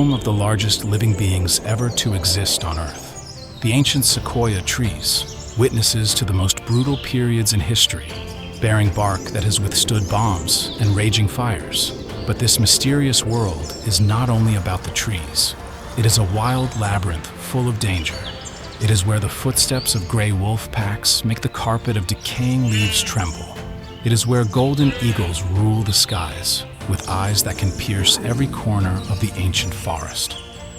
home of the largest living beings ever to exist on Earth. The ancient sequoia trees, witnesses to the most brutal periods in history, bearing bark that has withstood bombs and raging fires. But this mysterious world is not only about the trees. It is a wild labyrinth full of danger. It is where the footsteps of gray wolf packs make the carpet of decaying leaves tremble. It is where golden eagles rule the skies, with eyes that can pierce every corner of the ancient forest.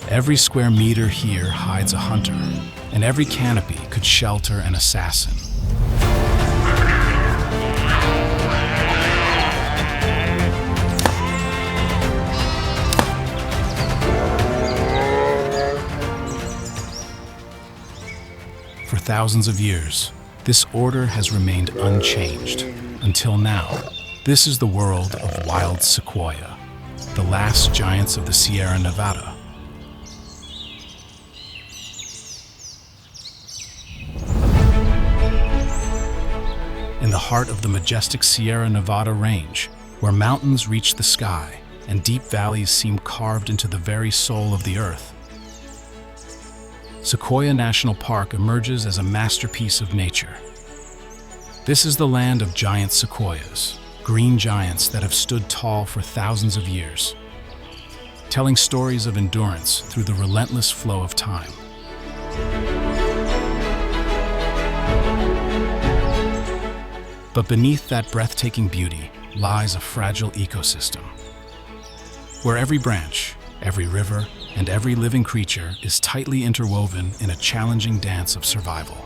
Every square meter here hides a hunter, and every canopy could shelter an assassin. For thousands of years, this order has remained unchanged, until now. This is the world of wild sequoia, the last giants of the Sierra Nevada. In the heart of the majestic Sierra Nevada range, where mountains reach the sky and deep valleys seem carved into the very soul of the earth, Sequoia National Park emerges as a masterpiece of nature. This is the land of giant sequoias, green giants that have stood tall for thousands of years, telling stories of endurance through the relentless flow of time. But beneath that breathtaking beauty lies a fragile ecosystem, where every branch, every river, and every living creature is tightly interwoven in a challenging dance of survival.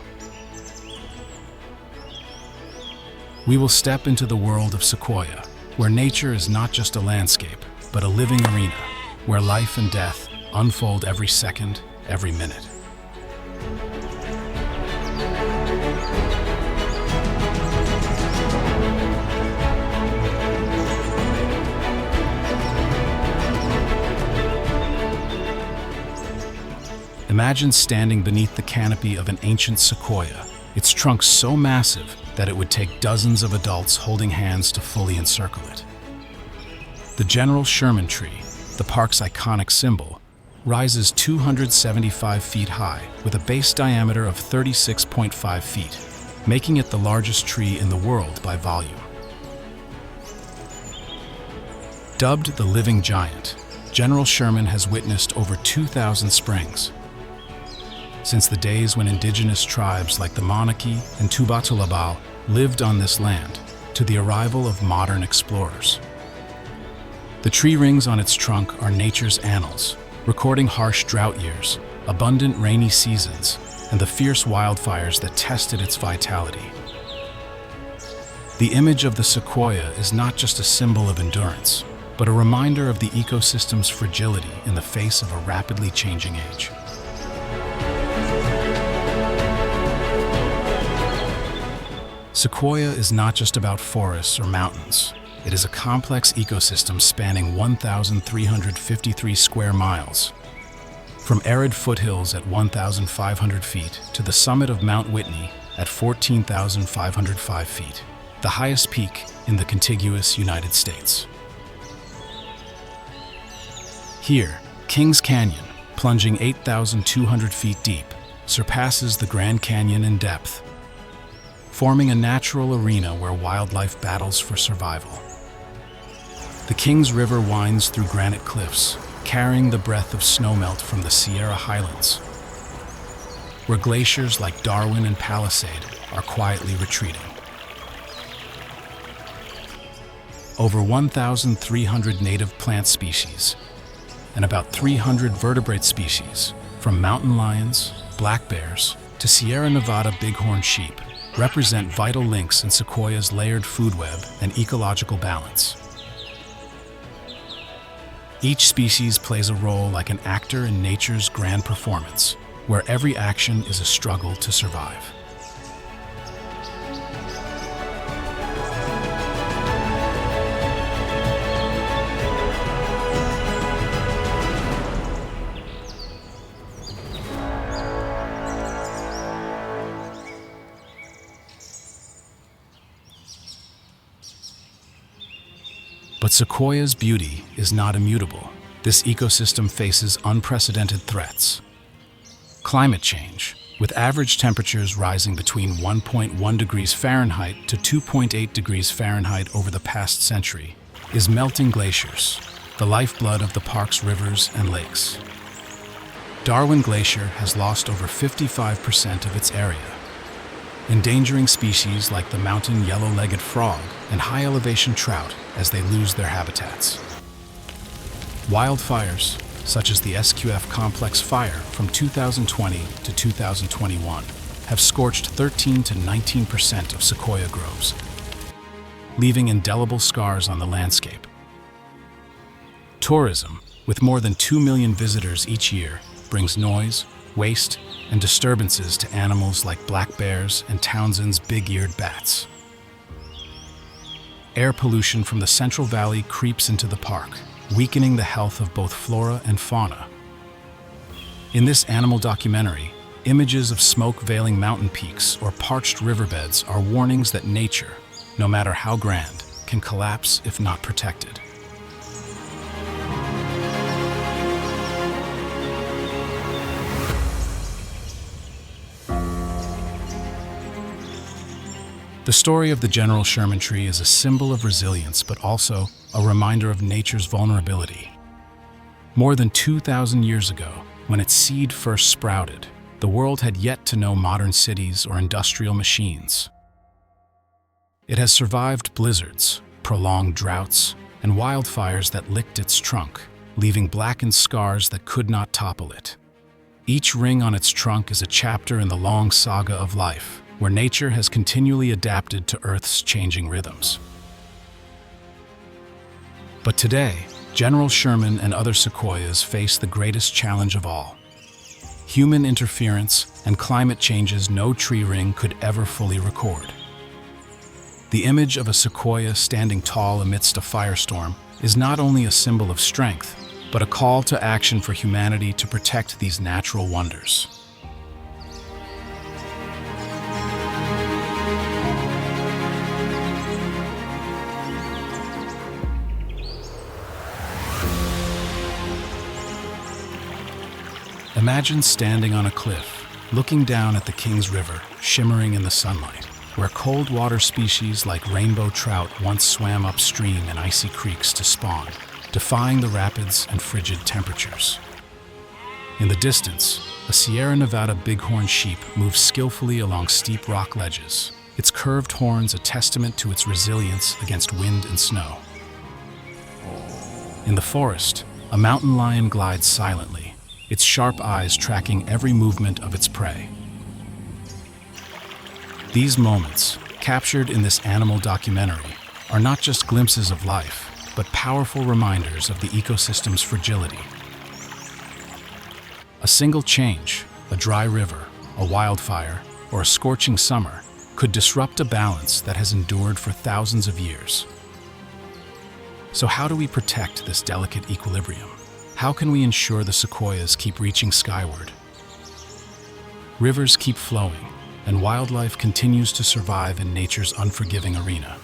We will step into the world of Sequoia, where nature is not just a landscape, but a living arena, where life and death unfold every second, every minute. Imagine standing beneath the canopy of an ancient sequoia, its trunk so massive that it would take dozens of adults holding hands to fully encircle it. The General Sherman tree, the park's iconic symbol, rises 275 feet high with a base diameter of 36.5 feet, making it the largest tree in the world by volume. Dubbed the living giant, General Sherman has witnessed over 2,000 springs. Since the days when indigenous tribes like the Monarchy and Tubatulabal lived on this land, to the arrival of modern explorers. The tree rings on its trunk are nature's annals, recording harsh drought years, abundant rainy seasons, and the fierce wildfires that tested its vitality. The image of the sequoia is not just a symbol of endurance, but a reminder of the ecosystem's fragility in the face of a rapidly changing age. Sequoia is not just about forests or mountains. It is a complex ecosystem spanning 1,353 square miles. From arid foothills at 1,500 feet to the summit of Mount Whitney at 14,505 feet, the highest peak in the contiguous United States. Here, Kings Canyon, plunging 8,200 feet deep, surpasses the Grand Canyon in depth, forming a natural arena where wildlife battles for survival. The Kings River winds through granite cliffs, carrying the breath of snowmelt from the Sierra Highlands, where glaciers like Darwin and Palisade are quietly retreating. Over 1,300 native plant species and about 300 vertebrate species, from mountain lions, black bears, to Sierra Nevada bighorn sheep, represent vital links in Sequoia's layered food web and ecological balance. Each species plays a role like an actor in nature's grand performance, where every action is a struggle to survive. But Sequoia's beauty is not immutable. This ecosystem faces unprecedented threats. Climate change, with average temperatures rising between 1.1 degrees Fahrenheit to 2.8 degrees Fahrenheit over the past century, is melting glaciers, the lifeblood of the park's rivers and lakes. Darwin Glacier has lost over 55% of its area, endangering species like the mountain yellow-legged frog and high-elevation trout as they lose their habitats. Wildfires, such as the SQF complex fire from 2020 to 2021, have scorched 13 to 19% of sequoia groves, leaving indelible scars on the landscape. Tourism, with more than 2 million visitors each year, brings noise, waste, and disturbances to animals like black bears and Townsend's big-eared bats. Air pollution from the Central Valley creeps into the park, weakening the health of both flora and fauna. In this animal documentary, images of smoke-veiling mountain peaks or parched riverbeds are warnings that nature, no matter how grand, can collapse if not protected. The story of the General Sherman tree is a symbol of resilience, but also a reminder of nature's vulnerability. More than 2,000 years ago, when its seed first sprouted, the world had yet to know modern cities or industrial machines. It has survived blizzards, prolonged droughts, and wildfires that licked its trunk, leaving blackened scars that could not topple it. Each ring on its trunk is a chapter in the long saga of life, where nature has continually adapted to Earth's changing rhythms. But today, General Sherman and other sequoias face the greatest challenge of all: human interference and climate changes no tree ring could ever fully record. The image of a sequoia standing tall amidst a firestorm is not only a symbol of strength, but a call to action for humanity to protect these natural wonders. Imagine standing on a cliff, looking down at the Kings River, shimmering in the sunlight, where cold water species like rainbow trout once swam upstream in icy creeks to spawn, defying the rapids and frigid temperatures. In the distance, a Sierra Nevada bighorn sheep moves skillfully along steep rock ledges, its curved horns a testament to its resilience against wind and snow. In the forest, a mountain lion glides silently, its sharp eyes tracking every movement of its prey. These moments, captured in this animal documentary, are not just glimpses of life, but powerful reminders of the ecosystem's fragility. A single change, a dry river, a wildfire, or a scorching summer, could disrupt a balance that has endured for thousands of years. So how do we protect this delicate equilibrium? How can we ensure the sequoias keep reaching skyward? Rivers keep flowing, and wildlife continues to survive in nature's unforgiving arena.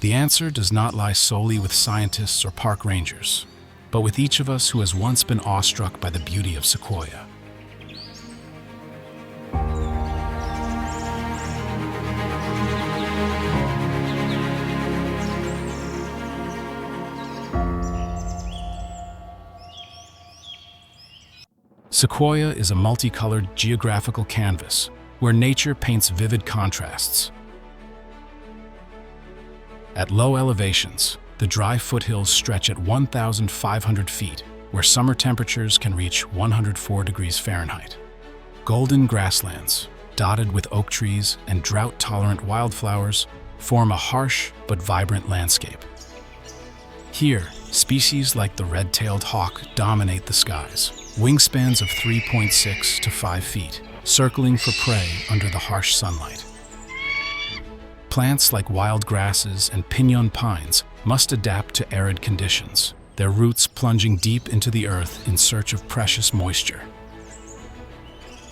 The answer does not lie solely with scientists or park rangers, but with each of us who has once been awestruck by the beauty of sequoia. Sequoia is a multicolored geographical canvas where nature paints vivid contrasts. At low elevations, the dry foothills stretch at 1,500 feet, where summer temperatures can reach 104 degrees Fahrenheit. Golden grasslands, dotted with oak trees and drought-tolerant wildflowers, form a harsh but vibrant landscape. Here, species like the red-tailed hawk dominate the skies, wingspans of 3.6 to 5 feet, circling for prey under the harsh sunlight. Plants like wild grasses and piñon pines must adapt to arid conditions, their roots plunging deep into the earth in search of precious moisture.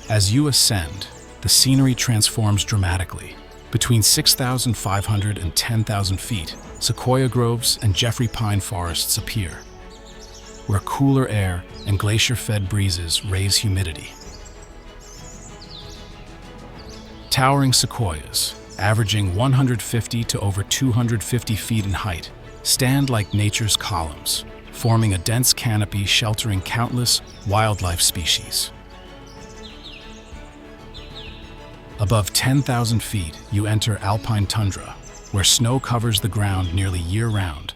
As you ascend, the scenery transforms dramatically. Between 6,500 and 10,000 feet, sequoia groves and Jeffrey pine forests appear. where cooler air and glacier-fed breezes raise humidity. Towering sequoias, averaging 150 to over 250 feet in height, stand like nature's columns, forming a dense canopy sheltering countless wildlife species. Above 10,000 feet, you enter alpine tundra, where snow covers the ground nearly year-round,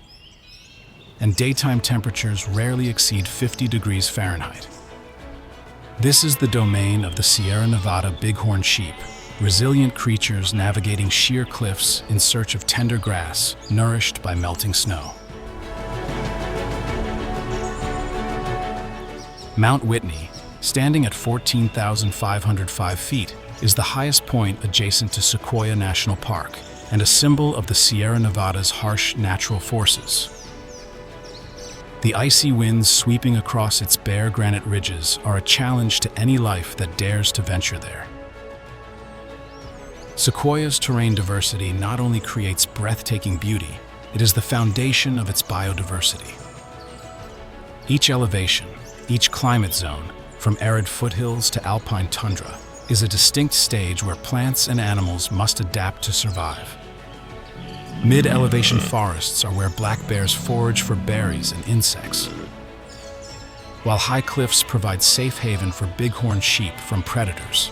and daytime temperatures rarely exceed 50 degrees Fahrenheit. This is the domain of the Sierra Nevada bighorn sheep, resilient creatures navigating sheer cliffs in search of tender grass nourished by melting snow. Mount Whitney, standing at 14,505 feet, is the highest point adjacent to Sequoia National Park and a symbol of the Sierra Nevada's harsh natural forces. The icy winds sweeping across its bare granite ridges are a challenge to any life that dares to venture there. Sequoia's terrain diversity not only creates breathtaking beauty, it is the foundation of its biodiversity. Each elevation, each climate zone, from arid foothills to alpine tundra, is a distinct stage where plants and animals must adapt to survive. Mid-elevation forests are where black bears forage for berries and insects, while high cliffs provide safe haven for bighorn sheep from predators.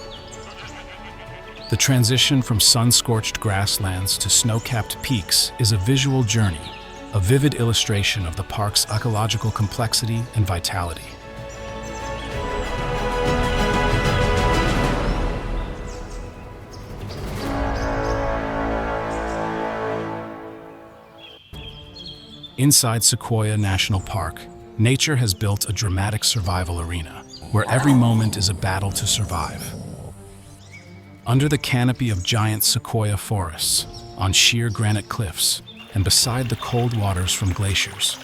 The transition from sun-scorched grasslands to snow-capped peaks is a visual journey, a vivid illustration of the park's ecological complexity and vitality. Inside Sequoia National Park, nature has built a dramatic survival arena, where every moment is a battle to survive. Under the canopy of giant sequoia forests, on sheer granite cliffs, and beside the cold waters from glaciers,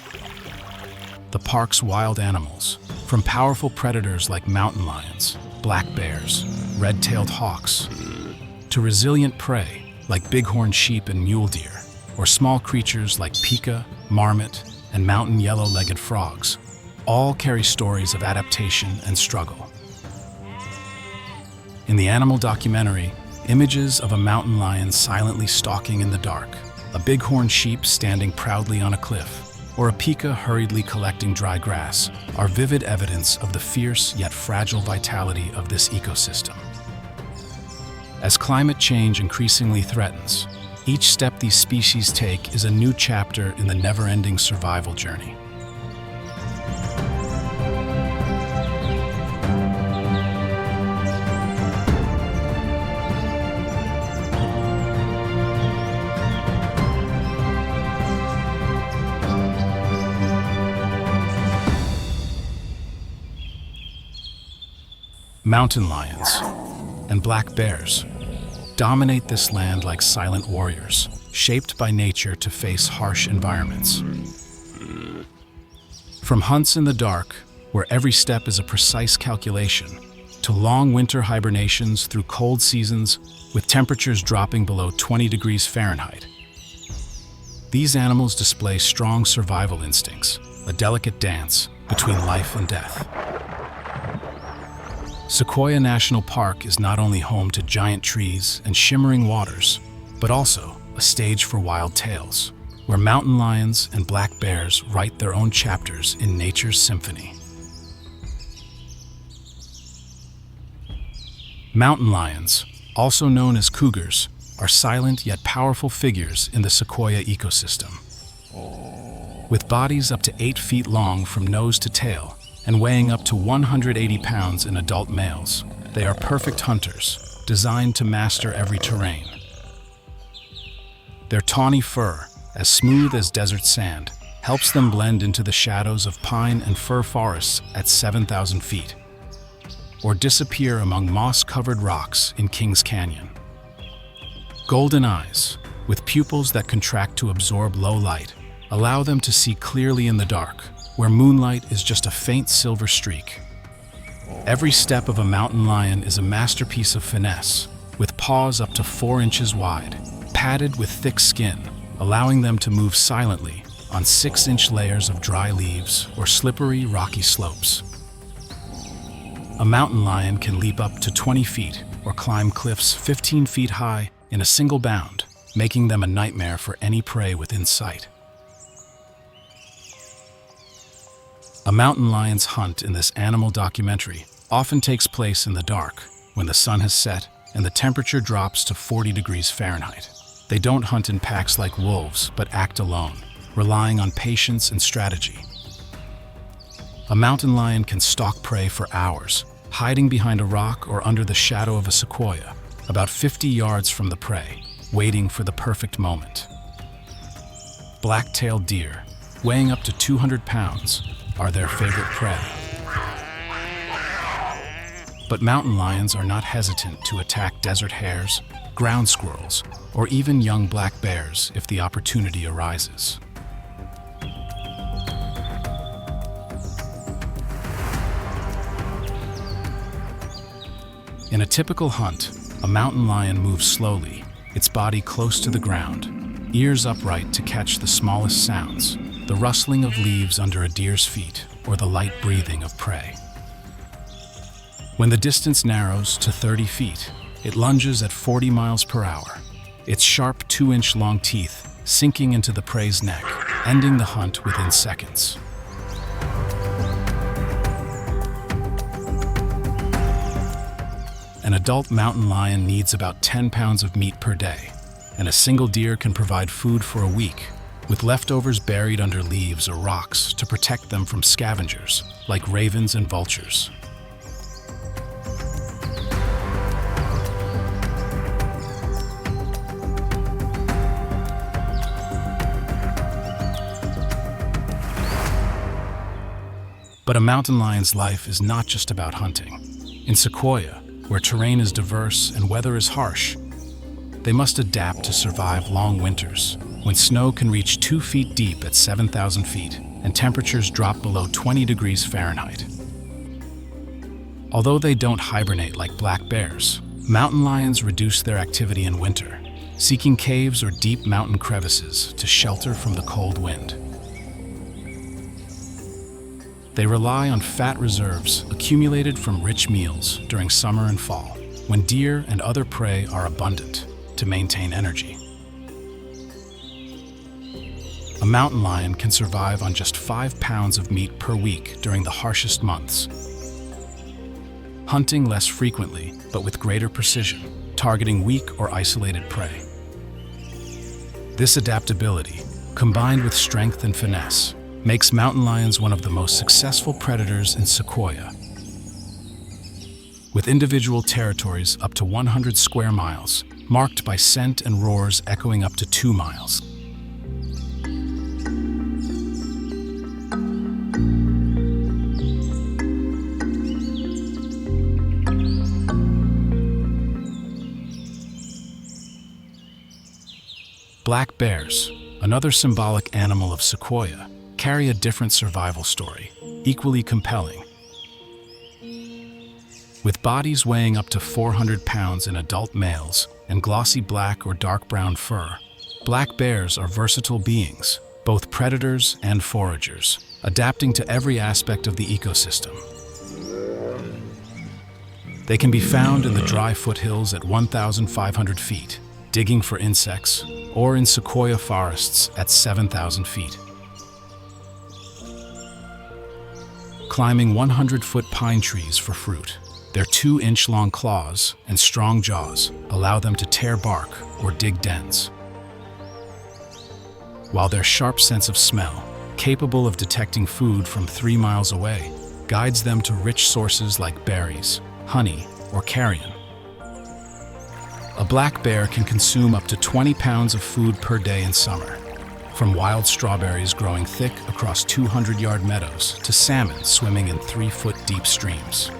the park's wild animals, from powerful predators like mountain lions, black bears, red-tailed hawks, to resilient prey like bighorn sheep and mule deer, or small creatures like pika, marmot, and mountain yellow-legged frogs, all carry stories of adaptation and struggle. In the animal documentary, images of a mountain lion silently stalking in the dark, a bighorn sheep standing proudly on a cliff, or a pika hurriedly collecting dry grass are vivid evidence of the fierce yet fragile vitality of this ecosystem. As climate change increasingly threatens, each step these species take is a new chapter in the never-ending survival journey. Mountain lions and black bears dominate this land like silent warriors, shaped by nature to face harsh environments. From hunts in the dark, where every step is a precise calculation, to long winter hibernations through cold seasons with temperatures dropping below 20 degrees Fahrenheit. These animals display strong survival instincts, a delicate dance between life and death. Sequoia National Park is not only home to giant trees and shimmering waters, but also a stage for wild tales, where mountain lions and black bears write their own chapters in nature's symphony. Mountain lions, also known as cougars, are silent yet powerful figures in the sequoia ecosystem. With bodies up to 8 feet long from nose to tail, and weighing up to 180 pounds in adult males, they are perfect hunters, designed to master every terrain. Their tawny fur, as smooth as desert sand, helps them blend into the shadows of pine and fir forests at 7,000 feet, or disappear among moss-covered rocks in Kings Canyon. Golden eyes, with pupils that contract to absorb low light, allow them to see clearly in the dark, where moonlight is just a faint silver streak. Every step of a mountain lion is a masterpiece of finesse, with paws up to 4 inches wide, padded with thick skin, allowing them to move silently on 6-inch layers of dry leaves or slippery, rocky slopes. A mountain lion can leap up to 20 feet or climb cliffs 15 feet high in a single bound, making them a nightmare for any prey within sight. A mountain lion's hunt in this animal documentary often takes place in the dark, when the sun has set and the temperature drops to 40 degrees Fahrenheit. They don't hunt in packs like wolves, but act alone, relying on patience and strategy. A mountain lion can stalk prey for hours, hiding behind a rock or under the shadow of a sequoia, about 50 yards from the prey, waiting for the perfect moment. Black-tailed deer, weighing up to 200 pounds, are their favorite prey. But mountain lions are not hesitant to attack desert hares, ground squirrels, or even young black bears if the opportunity arises. In a typical hunt, a mountain lion moves slowly, its body close to the ground, ears upright to catch the smallest sounds, the rustling of leaves under a deer's feet, or the light breathing of prey. When the distance narrows to 30 feet, it lunges at 40 miles per hour, its sharp 2-inch long teeth sinking into the prey's neck, ending the hunt within seconds. An adult mountain lion needs about 10 pounds of meat per day, and a single deer can provide food for a week, with leftovers buried under leaves or rocks to protect them from scavengers, like ravens and vultures. But a mountain lion's life is not just about hunting. In Sequoia, where terrain is diverse and weather is harsh, they must adapt to survive long winters, when snow can reach 2 feet deep at 7,000 feet and temperatures drop below 20 degrees Fahrenheit. Although they don't hibernate like black bears, mountain lions reduce their activity in winter, seeking caves or deep mountain crevices to shelter from the cold wind. They rely on fat reserves accumulated from rich meals during summer and fall, when deer and other prey are abundant, to maintain energy. A mountain lion can survive on just 5 pounds of meat per week during the harshest months, hunting less frequently but with greater precision, targeting weak or isolated prey. This adaptability, combined with strength and finesse, makes mountain lions one of the most successful predators in Sequoia. With individual territories up to 100 square miles, marked by scent and roars echoing up to 2 miles. Black bears, another symbolic animal of Sequoia, carry a different survival story, equally compelling. With bodies weighing up to 400 pounds in adult males and glossy black or dark brown fur, black bears are versatile beings, both predators and foragers, adapting to every aspect of the ecosystem. They can be found in the dry foothills at 1,500 feet, digging for insects, or in sequoia forests at 7,000 feet. Climbing 100-foot pine trees for fruit, their 2-inch long claws and strong jaws allow them to tear bark or dig dens. While their sharp sense of smell, capable of detecting food from 3 miles away, guides them to rich sources like berries, honey, or carrion. A black bear can consume up to 20 pounds of food per day in summer, from wild strawberries growing thick across 200-yard meadows to salmon swimming in 3-foot deep streams.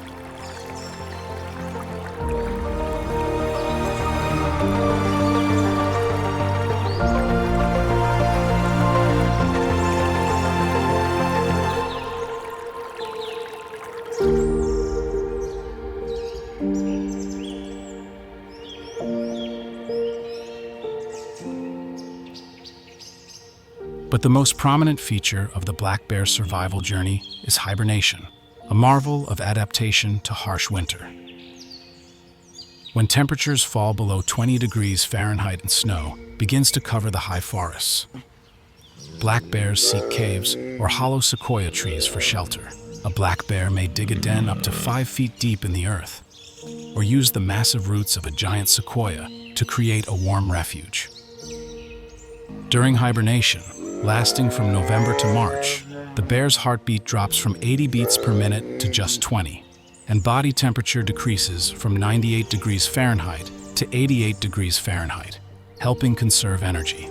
But But the most prominent feature of the black bear's survival journey is hibernation, a marvel of adaptation to harsh winter. When temperatures fall below 20 degrees Fahrenheit and snow begins to cover the high forests, black bears seek caves or hollow sequoia trees for shelter. A black bear may dig a den up to 5 feet deep in the earth, or use the massive roots of a giant sequoia to create a warm refuge. During hibernation, lasting from November to March, the bear's heartbeat drops from 80 beats per minute to just 20, and body temperature decreases from 98 degrees Fahrenheit to 88 degrees Fahrenheit, helping conserve energy.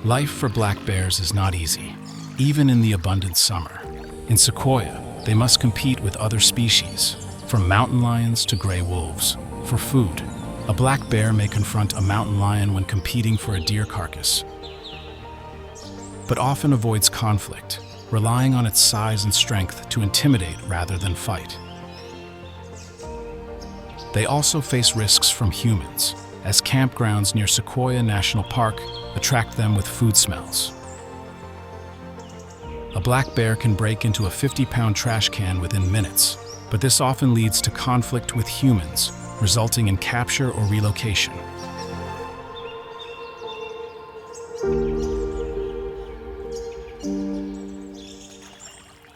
Life for black bears is not easy, even in the abundant summer. In Sequoia, they must compete with other species, from mountain lions to gray wolves, for food. A black bear may confront a mountain lion when competing for a deer carcass, but often avoids conflict, relying on its size and strength to intimidate rather than fight. They also face risks from humans, as campgrounds near Sequoia National Park attract them with food smells. A black bear can break into a 50-pound trash can within minutes, but this often leads to conflict with humans, resulting in capture or relocation.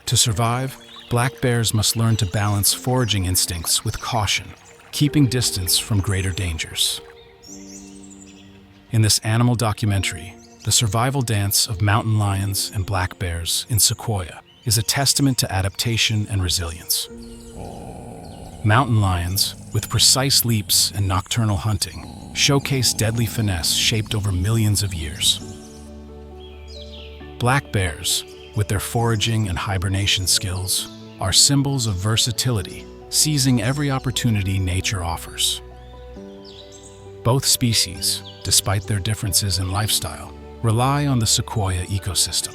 To survive, black bears must learn to balance foraging instincts with caution, keeping distance from greater dangers. In this animal documentary, the survival dance of mountain lions and black bears in Sequoia is a testament to adaptation and resilience. Mountain lions, with precise leaps and nocturnal hunting, showcase deadly finesse shaped over millions of years. Black bears, with their foraging and hibernation skills, are symbols of versatility, seizing every opportunity nature offers. Both species, despite their differences in lifestyle, rely on the Sequoia ecosystem.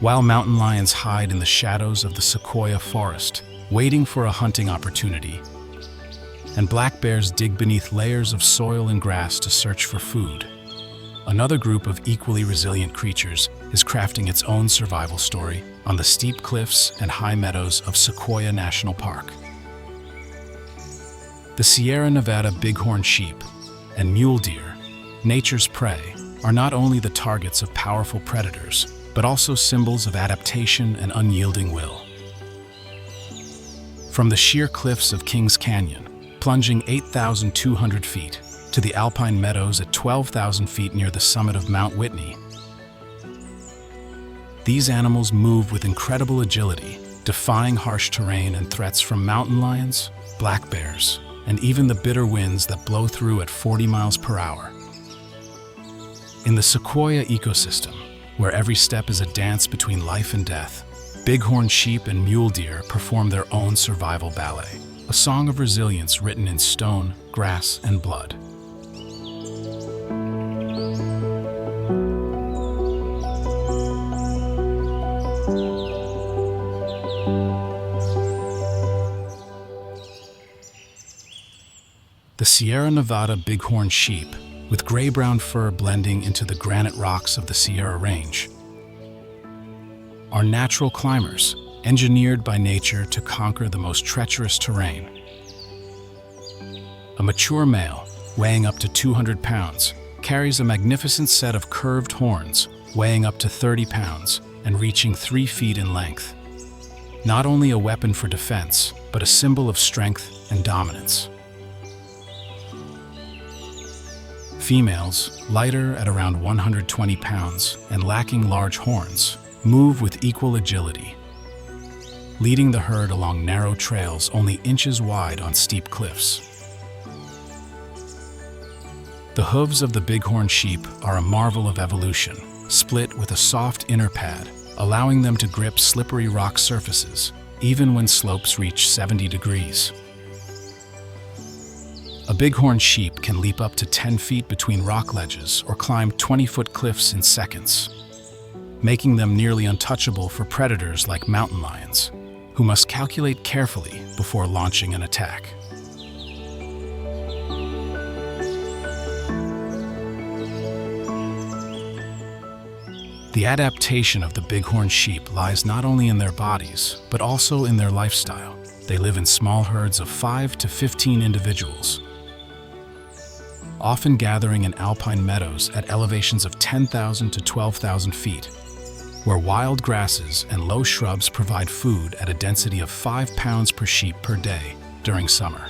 While mountain lions hide in the shadows of the Sequoia forest, waiting for a hunting opportunity, and black bears dig beneath layers of soil and grass to search for food, another group of equally resilient creatures is crafting its own survival story on the steep cliffs and high meadows of Sequoia National Park. The Sierra Nevada bighorn sheep and mule deer, nature's prey, are not only the targets of powerful predators, but also symbols of adaptation and unyielding will. From the sheer cliffs of Kings Canyon, plunging 8,200 feet, to the alpine meadows at 12,000 feet near the summit of Mount Whitney, these animals move with incredible agility, defying harsh terrain and threats from mountain lions, black bears, and even the bitter winds that blow through at 40 miles per hour. In the Sequoia ecosystem, where every step is a dance between life and death, bighorn sheep and mule deer perform their own survival ballet, a song of resilience written in stone, grass, and blood. The Sierra Nevada bighorn sheep, with gray-brown fur blending into the granite rocks of the Sierra Range, are natural climbers, engineered by nature to conquer the most treacherous terrain. A mature male, weighing up to 200 pounds, carries a magnificent set of curved horns, weighing up to 30 pounds and reaching 3 feet in length. Not only a weapon for defense, but a symbol of strength and dominance. Females, lighter at around 120 pounds and lacking large horns, move with equal agility, leading the herd along narrow trails only inches wide on steep cliffs. The hooves of the bighorn sheep are a marvel of evolution, split with a soft inner pad, allowing them to grip slippery rock surfaces, even when slopes reach 70 degrees. A bighorn sheep can leap up to 10 feet between rock ledges or climb 20-foot cliffs in seconds, making them nearly untouchable for predators like mountain lions, who must calculate carefully before launching an attack. The adaptation of the bighorn sheep lies not only in their bodies, but also in their lifestyle. They live in small herds of 5 to 15 individuals, often gathering in alpine meadows at elevations of 10,000 to 12,000 feet, where wild grasses and low shrubs provide food at a density of 5 pounds per sheep per day during summer.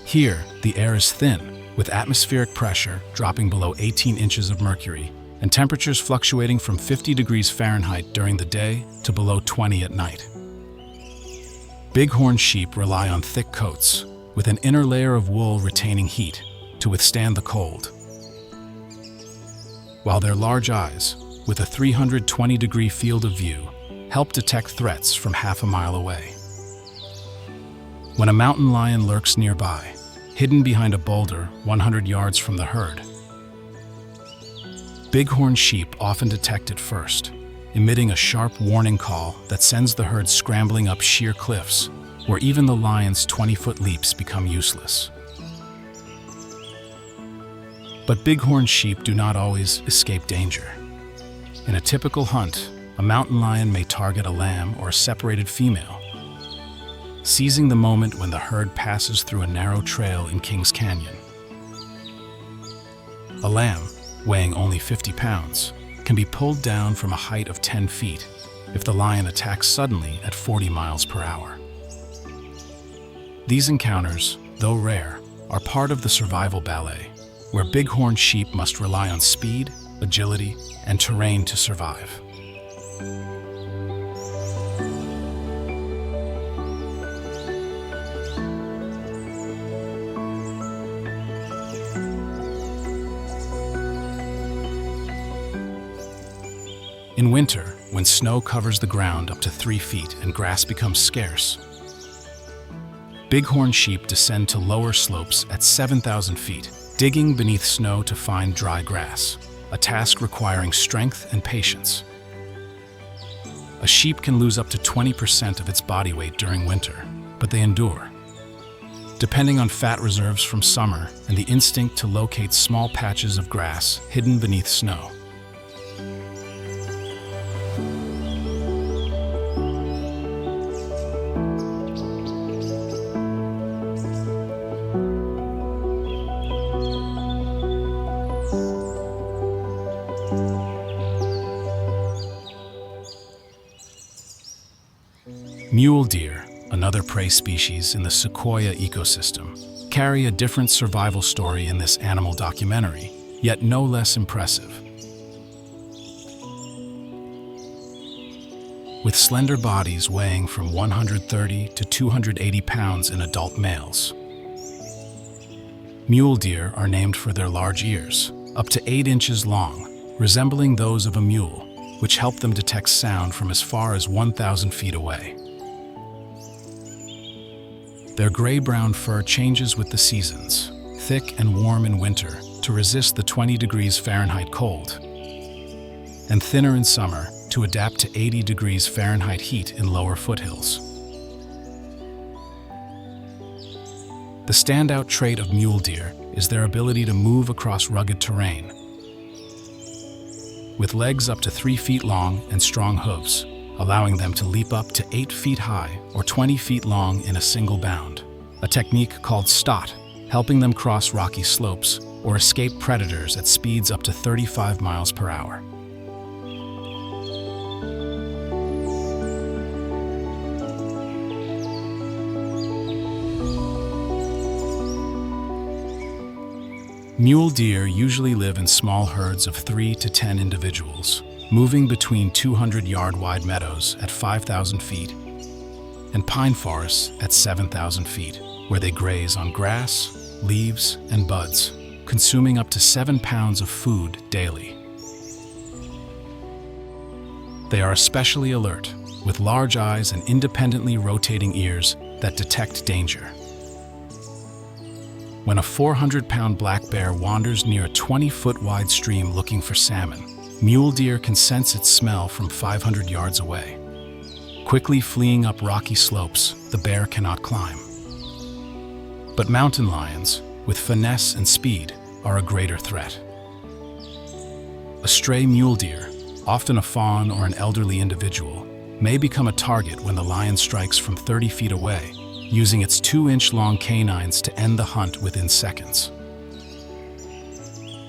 Here, the air is thin, with atmospheric pressure dropping below 18 inches of mercury and temperatures fluctuating from 50 degrees Fahrenheit during the day to below 20 at night. Bighorn sheep rely on thick coats, with an inner layer of wool retaining heat to withstand the cold, while their large eyes, with a 320-degree field of view, help detect threats from half a mile away. When a mountain lion lurks nearby, hidden behind a boulder 100 yards from the herd, bighorn sheep often detect it first, emitting a sharp warning call that sends the herd scrambling up sheer cliffs, where even the lion's 20-foot leaps become useless. But bighorn sheep do not always escape danger. In a typical hunt, a mountain lion may target a lamb or a separated female, seizing the moment when the herd passes through a narrow trail in Kings Canyon. A lamb, weighing only 50 pounds, can be pulled down from a height of 10 feet if the lion attacks suddenly at 40 miles per hour. These encounters, though rare, are part of the survival ballet, where bighorn sheep must rely on speed, agility, and terrain to survive. In winter, when snow covers the ground up to 3 feet and grass becomes scarce, bighorn sheep descend to lower slopes at 7,000 feet, digging beneath snow to find dry grass, a task requiring strength and patience. A sheep can lose up to 20% of its body weight during winter, but they endure, depending on fat reserves from summer and the instinct to locate small patches of grass hidden beneath snow. Mule deer, another prey species in the Sequoia ecosystem, carry a different survival story in this animal documentary, yet no less impressive. With slender bodies weighing from 130 to 280 pounds in adult males, mule deer are named for their large ears, up to 8 inches long, resembling those of a mule, which help them detect sound from as far as 1,000 feet away. Their gray-brown fur changes with the seasons, thick and warm in winter to resist the 20 degrees Fahrenheit cold, and thinner in summer to adapt to 80 degrees Fahrenheit heat in lower foothills. The standout trait of mule deer is their ability to move across rugged terrain. With legs up to 3 feet long and strong hooves, allowing them to leap up to 8 feet high or 20 feet long in a single bound, a technique called stot, helping them cross rocky slopes or escape predators at speeds up to 35 miles per hour. Mule deer usually live in small herds of 3 to 10 individuals, moving between 200-yard-wide meadows at 5,000 feet and pine forests at 7,000 feet, where they graze on grass, leaves, and buds, consuming up to 7 pounds of food daily. They are especially alert, with large eyes and independently rotating ears that detect danger. When a 400-pound black bear wanders near a 20-foot wide stream looking for salmon, mule deer can sense its smell from 500 yards away. Quickly fleeing up rocky slopes, the bear cannot climb. But mountain lions, with finesse and speed, are a greater threat. A stray mule deer, often a fawn or an elderly individual, may become a target when the lion strikes from 30 feet away, using its 2-inch-long canines to end the hunt within seconds.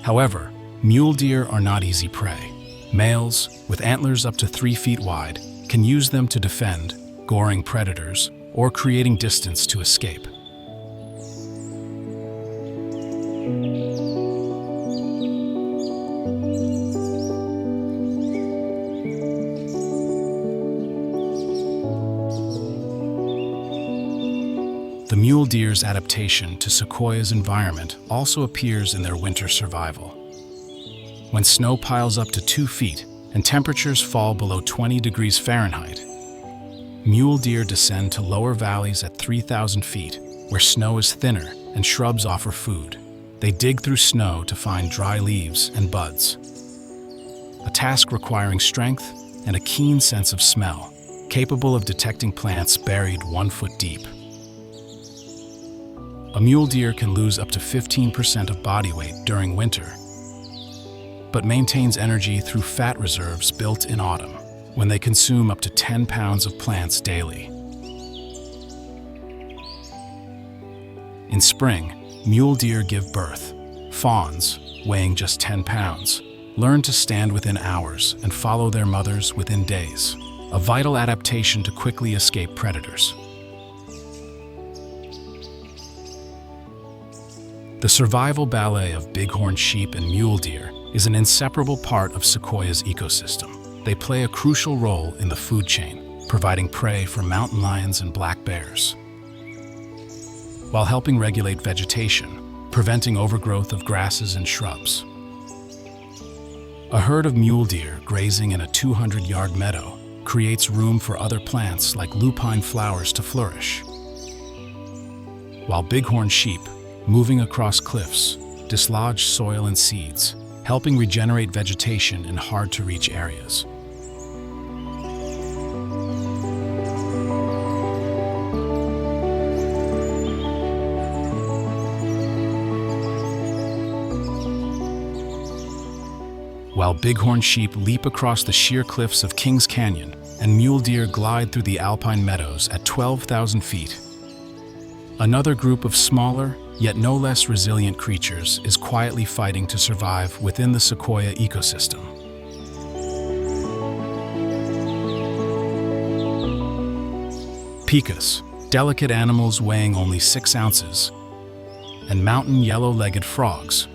However, mule deer are not easy prey. Males, with antlers up to 3 feet wide, can use them to defend, goring predators, or creating distance to escape. The mule deer's adaptation to Sequoia's environment also appears in their winter survival. When snow piles up to 2 feet and temperatures fall below 20 degrees Fahrenheit, mule deer descend to lower valleys at 3,000 feet, where snow is thinner and shrubs offer food. They dig through snow to find dry leaves and buds, a task requiring strength and a keen sense of smell, capable of detecting plants buried 1 foot deep. A mule deer can lose up to 15% of body weight during winter, but maintains energy through fat reserves built in autumn, when they consume up to 10 pounds of plants daily. In spring, mule deer give birth. Fawns, weighing just 10 pounds, learn to stand within hours and follow their mothers within days, a vital adaptation to quickly escape predators. The survival ballet of bighorn sheep and mule deer is an inseparable part of Sequoia's ecosystem. They play a crucial role in the food chain, providing prey for mountain lions and black bears, while helping regulate vegetation, preventing overgrowth of grasses and shrubs. A herd of mule deer grazing in a 200-yard meadow creates room for other plants like lupine flowers to flourish, while bighorn sheep, moving across cliffs, dislodge soil and seeds, helping regenerate vegetation in hard-to-reach areas. While bighorn sheep leap across the sheer cliffs of Kings Canyon and mule deer glide through the alpine meadows at 12,000 feet, another group of smaller, yet no less resilient creatures is quietly fighting to survive within the Sequoia ecosystem. Picas, delicate animals weighing only 6 ounces, and mountain yellow-legged frogs,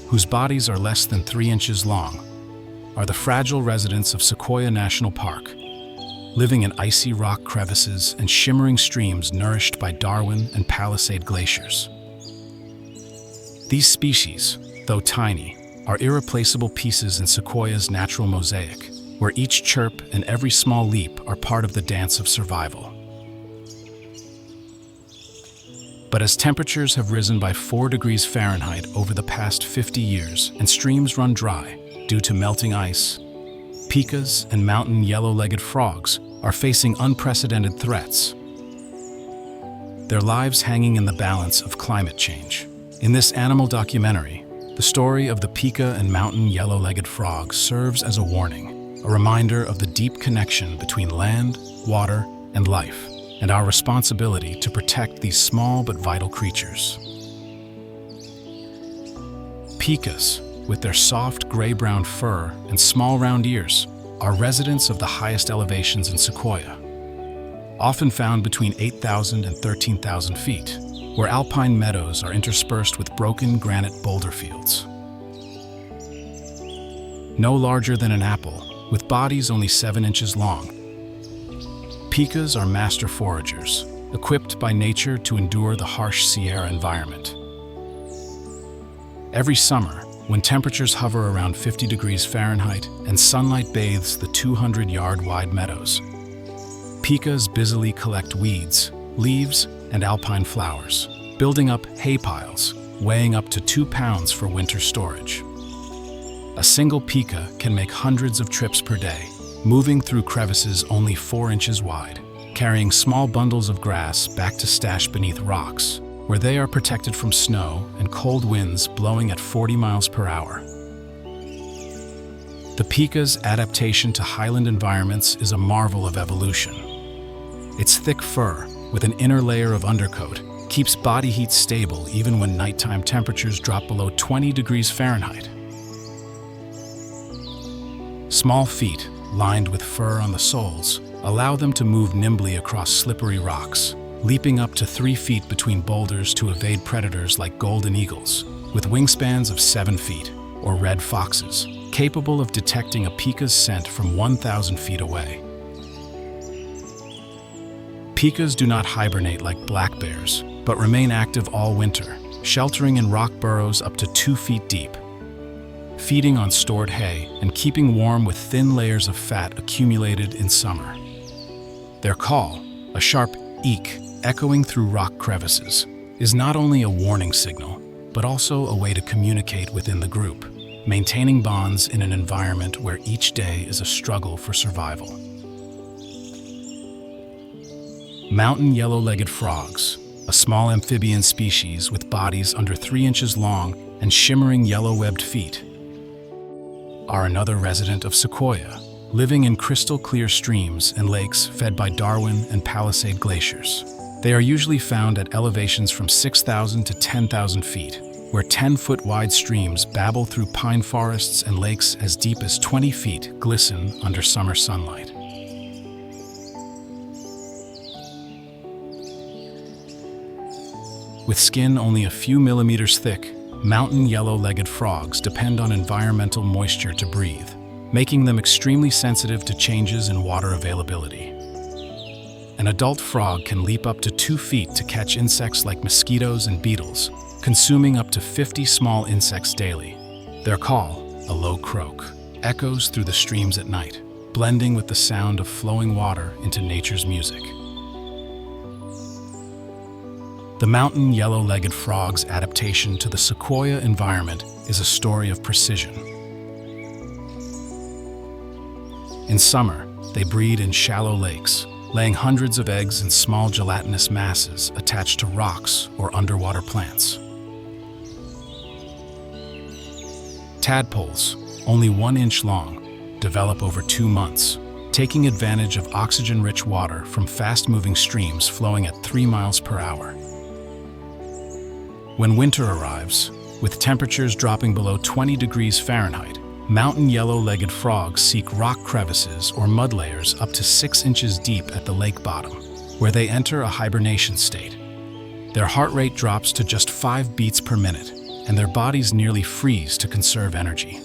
whose bodies are less than 3 inches long, are the fragile residents of Sequoia National Park, living in icy rock crevices and shimmering streams nourished by Darwin and Palisade glaciers. These species, though tiny, are irreplaceable pieces in Sequoia's natural mosaic, where each chirp and every small leap are part of the dance of survival. But as temperatures have risen by 4 degrees Fahrenheit over the past 50 years and streams run dry due to melting ice, picas and mountain yellow-legged frogs are facing unprecedented threats, their lives hanging in the balance of climate change. In this animal documentary, the story of the pica and mountain yellow-legged frog serves as a warning, a reminder of the deep connection between land, water, and life, and our responsibility to protect these small but vital creatures. Picas, with their soft gray-brown fur and small round ears, are residents of the highest elevations in Sequoia, often found between 8,000 and 13,000 feet, where alpine meadows are interspersed with broken granite boulder fields. No larger than an apple, with bodies only 7 inches long, picas are master foragers, equipped by nature to endure the harsh Sierra environment. Every summer, when temperatures hover around 50 degrees Fahrenheit and sunlight bathes the 200-yard-wide meadows. Picas busily collect weeds, leaves, and alpine flowers, building up hay piles, weighing up to 2 pounds for winter storage. A single pica can make hundreds of trips per day, moving through crevices only 4 inches wide, carrying small bundles of grass back to stash beneath rocks, where they are protected from snow and cold winds blowing at 40 miles per hour. The pica's adaptation to highland environments is a marvel of evolution. Its thick fur, with an inner layer of undercoat, keeps body heat stable even when nighttime temperatures drop below 20 degrees Fahrenheit. Small feet, lined with fur on the soles, allow them to move nimbly across slippery rocks, leaping up to 3 feet between boulders to evade predators like golden eagles, with wingspans of 7 feet, or red foxes, capable of detecting a pica's scent from 1,000 feet away. Picas do not hibernate like black bears, but remain active all winter, sheltering in rock burrows up to 2 feet deep, feeding on stored hay and keeping warm with thin layers of fat accumulated in summer. Their call, a sharp eek echoing through rock crevices, is not only a warning signal, but also a way to communicate within the group, maintaining bonds in an environment where each day is a struggle for survival. Mountain yellow-legged frogs, a small amphibian species with bodies under 3 inches long and shimmering yellow-webbed feet, are another resident of Sequoia, living in crystal-clear streams and lakes fed by Darwin and Palisade glaciers. They are usually found at elevations from 6,000 to 10,000 feet, where 10-foot-wide streams babble through pine forests and lakes as deep as 20 feet glisten under summer sunlight. With skin only a few millimeters thick, mountain yellow-legged frogs depend on environmental moisture to breathe, making them extremely sensitive to changes in water availability. An adult frog can leap up to 2 feet to catch insects like mosquitoes and beetles, consuming up to 50 small insects daily. Their call, a low croak, echoes through the streams at night, blending with the sound of flowing water into nature's music. The mountain yellow-legged frog's adaptation to the Sequoia environment is a story of precision. In summer, they breed in shallow lakes, laying hundreds of eggs in small gelatinous masses attached to rocks or underwater plants. Tadpoles, only 1 inch long, develop over 2 months, taking advantage of oxygen-rich water from fast-moving streams flowing at 3 miles per hour. When winter arrives, with temperatures dropping below 20 degrees Fahrenheit, mountain yellow-legged frogs seek rock crevices or mud layers up to 6 inches deep at the lake bottom, where they enter a hibernation state. Their heart rate drops to just 5 beats per minute, and their bodies nearly freeze to conserve energy.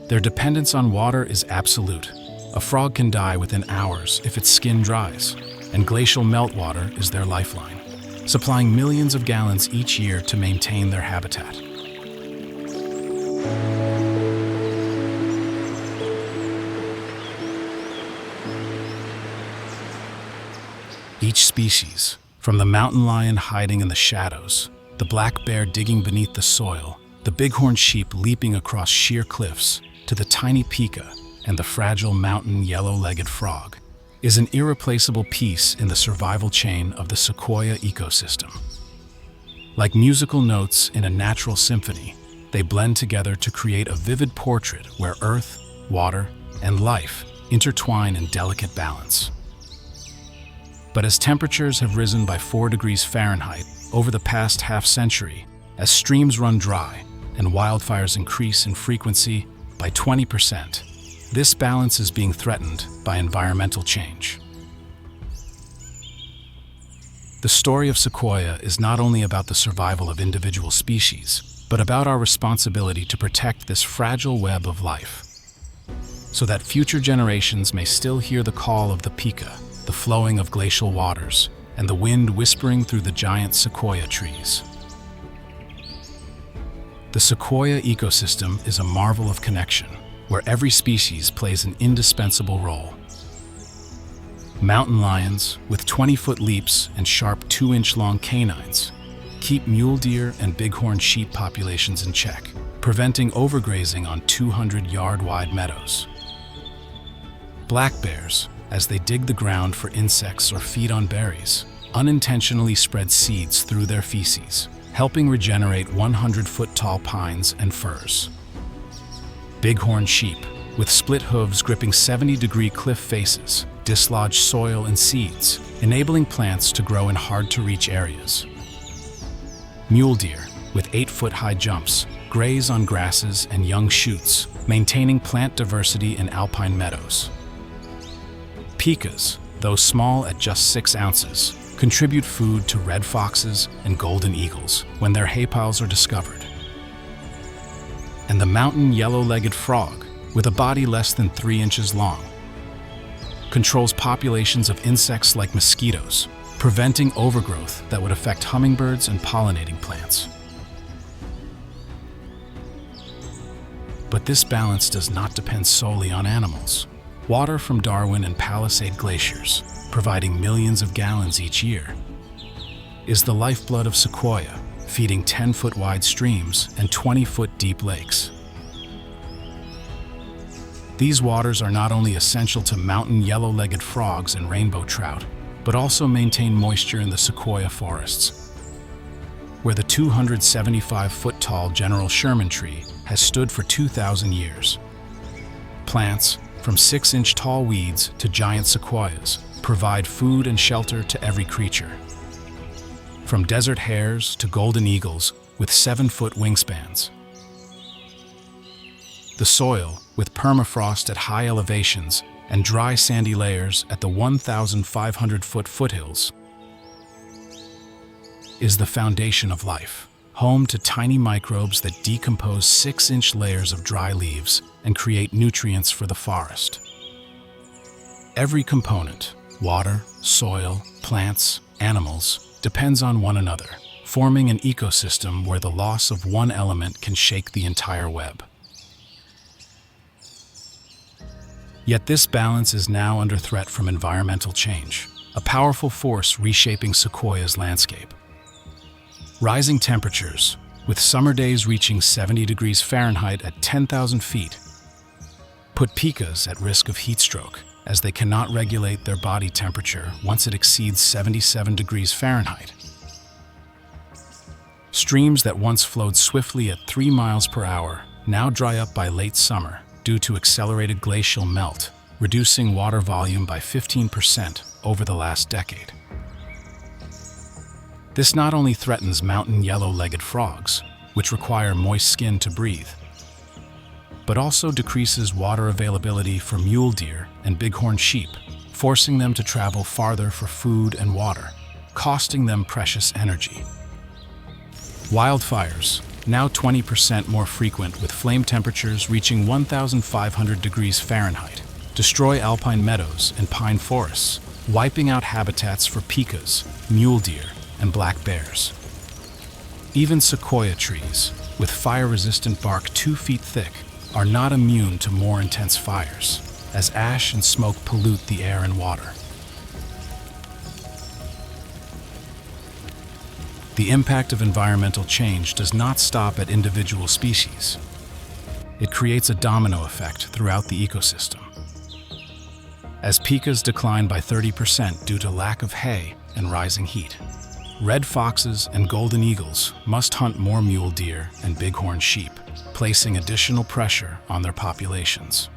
Their dependence on water is absolute. A frog can die within hours if its skin dries, and glacial meltwater is their lifeline, supplying millions of gallons each year to maintain their habitat. Each species, from the mountain lion hiding in the shadows, the black bear digging beneath the soil, the bighorn sheep leaping across sheer cliffs, to the tiny pica and the fragile mountain yellow-legged frog, is an irreplaceable piece in the survival chain of the Sequoia ecosystem. Like musical notes in a natural symphony, they blend together to create a vivid portrait where earth, water, and life intertwine in delicate balance. But as temperatures have risen by 4 degrees Fahrenheit over the past half-century, as streams run dry and wildfires increase in frequency by 20%, this balance is being threatened by environmental change. The story of Sequoia is not only about the survival of individual species, but about our responsibility to protect this fragile web of life, so that future generations may still hear the call of the pica, the flowing of glacial waters, and the wind whispering through the giant sequoia trees. The sequoia ecosystem is a marvel of connection, where every species plays an indispensable role. Mountain lions, with 20-foot leaps and sharp 2-inch-long canines, keep mule deer and bighorn sheep populations in check, preventing overgrazing on 200-yard-wide meadows. Black bears, as they dig the ground for insects or feed on berries, unintentionally spread seeds through their feces, helping regenerate 100-foot-tall pines and firs. Bighorn sheep, with split hooves gripping 70-degree cliff faces, dislodge soil and seeds, enabling plants to grow in hard-to-reach areas. Mule deer, with 8-foot-high jumps, graze on grasses and young shoots, maintaining plant diversity in alpine meadows. Pikas, though small at just 6 ounces, contribute food to red foxes and golden eagles when their hay piles are discovered. And the mountain yellow-legged frog, with a body less than 3 inches long, controls populations of insects like mosquitoes, preventing overgrowth that would affect hummingbirds and pollinating plants. But this balance does not depend solely on animals. Water from Darwin and Palisade glaciers, providing millions of gallons each year, is the lifeblood of Sequoia, feeding 10-foot-wide streams and 20-foot-deep lakes. These waters are not only essential to mountain yellow-legged frogs and rainbow trout, but also maintain moisture in the sequoia forests, where the 275-foot-tall General Sherman tree has stood for 2,000 years. Plants, from 6-inch-tall weeds to giant sequoias, provide food and shelter to every creature. From desert hares to golden eagles with 7-foot wingspans. The soil, with permafrost at high elevations and dry sandy layers at the 1,500-foot foothills, is the foundation of life, home to tiny microbes that decompose 6-inch layers of dry leaves and create nutrients for the forest. Every component, water, soil, plants, animals, depends on one another, forming an ecosystem where the loss of one element can shake the entire web. Yet this balance is now under threat from environmental change, a powerful force reshaping Sequoia's landscape. Rising temperatures, with summer days reaching 70 degrees Fahrenheit at 10,000 feet, put pikas at risk of heat stroke, as they cannot regulate their body temperature once it exceeds 77 degrees Fahrenheit. Streams that once flowed swiftly at 3 miles per hour now dry up by late summer due to accelerated glacial melt, reducing water volume by 15% over the last decade. This not only threatens mountain yellow-legged frogs, which require moist skin to breathe, but also decreases water availability for mule deer and bighorn sheep, forcing them to travel farther for food and water, costing them precious energy. Wildfires, now 20% more frequent with flame temperatures reaching 1,500 degrees Fahrenheit, destroy alpine meadows and pine forests, wiping out habitats for pikas, mule deer, and black bears. Even sequoia trees, with fire-resistant bark 2 feet thick, are not immune to more intense fires, as ash and smoke pollute the air and water. The impact of environmental change does not stop at individual species. It creates a domino effect throughout the ecosystem. As pikas decline by 30% due to lack of hay and rising heat, red foxes and golden eagles must hunt more mule deer and bighorn sheep, placing additional pressure on their populations.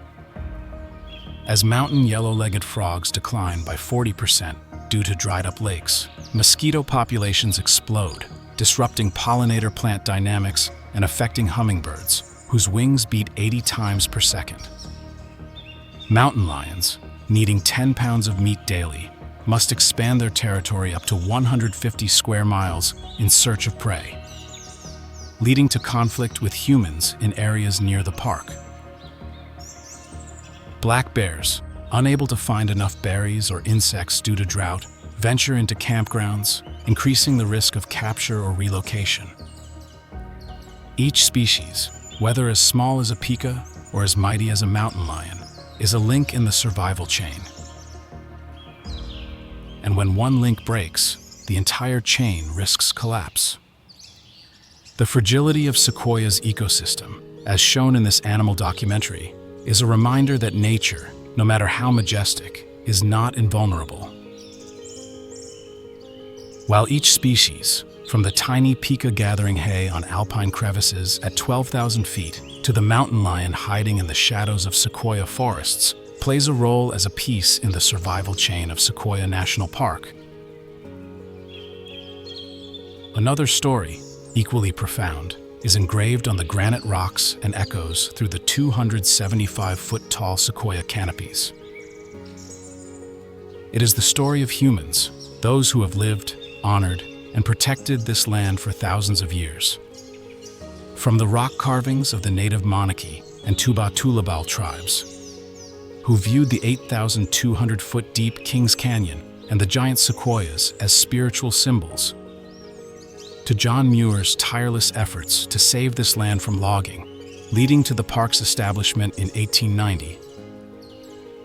As mountain yellow-legged frogs decline by 40% due to dried-up lakes, mosquito populations explode, disrupting pollinator plant dynamics and affecting hummingbirds, whose wings beat 80 times per second. Mountain lions, needing 10 pounds of meat daily, must expand their territory up to 150 square miles in search of prey, leading to conflict with humans in areas near the park. Black bears, unable to find enough berries or insects due to drought, venture into campgrounds, increasing the risk of capture or relocation. Each species, whether as small as a pika or as mighty as a mountain lion, is a link in the survival chain. And when one link breaks, the entire chain risks collapse. The fragility of Sequoia's ecosystem, as shown in this animal documentary, is a reminder that nature, no matter how majestic, is not invulnerable. While each species, from the tiny pika gathering hay on alpine crevices at 12,000 feet to the mountain lion hiding in the shadows of sequoia forests, plays a role as a piece in the survival chain of Sequoia National Park. Another story, equally profound, is engraved on the granite rocks and echoes through the 275-foot-tall sequoia canopies. It is the story of humans, those who have lived, honored, and protected this land for thousands of years. From the rock carvings of the native Monoki and Tuba-Tulabal tribes, who viewed the 8,200-foot-deep Kings Canyon and the giant sequoias as spiritual symbols, to John Muir's tireless efforts to save this land from logging, leading to the park's establishment in 1890.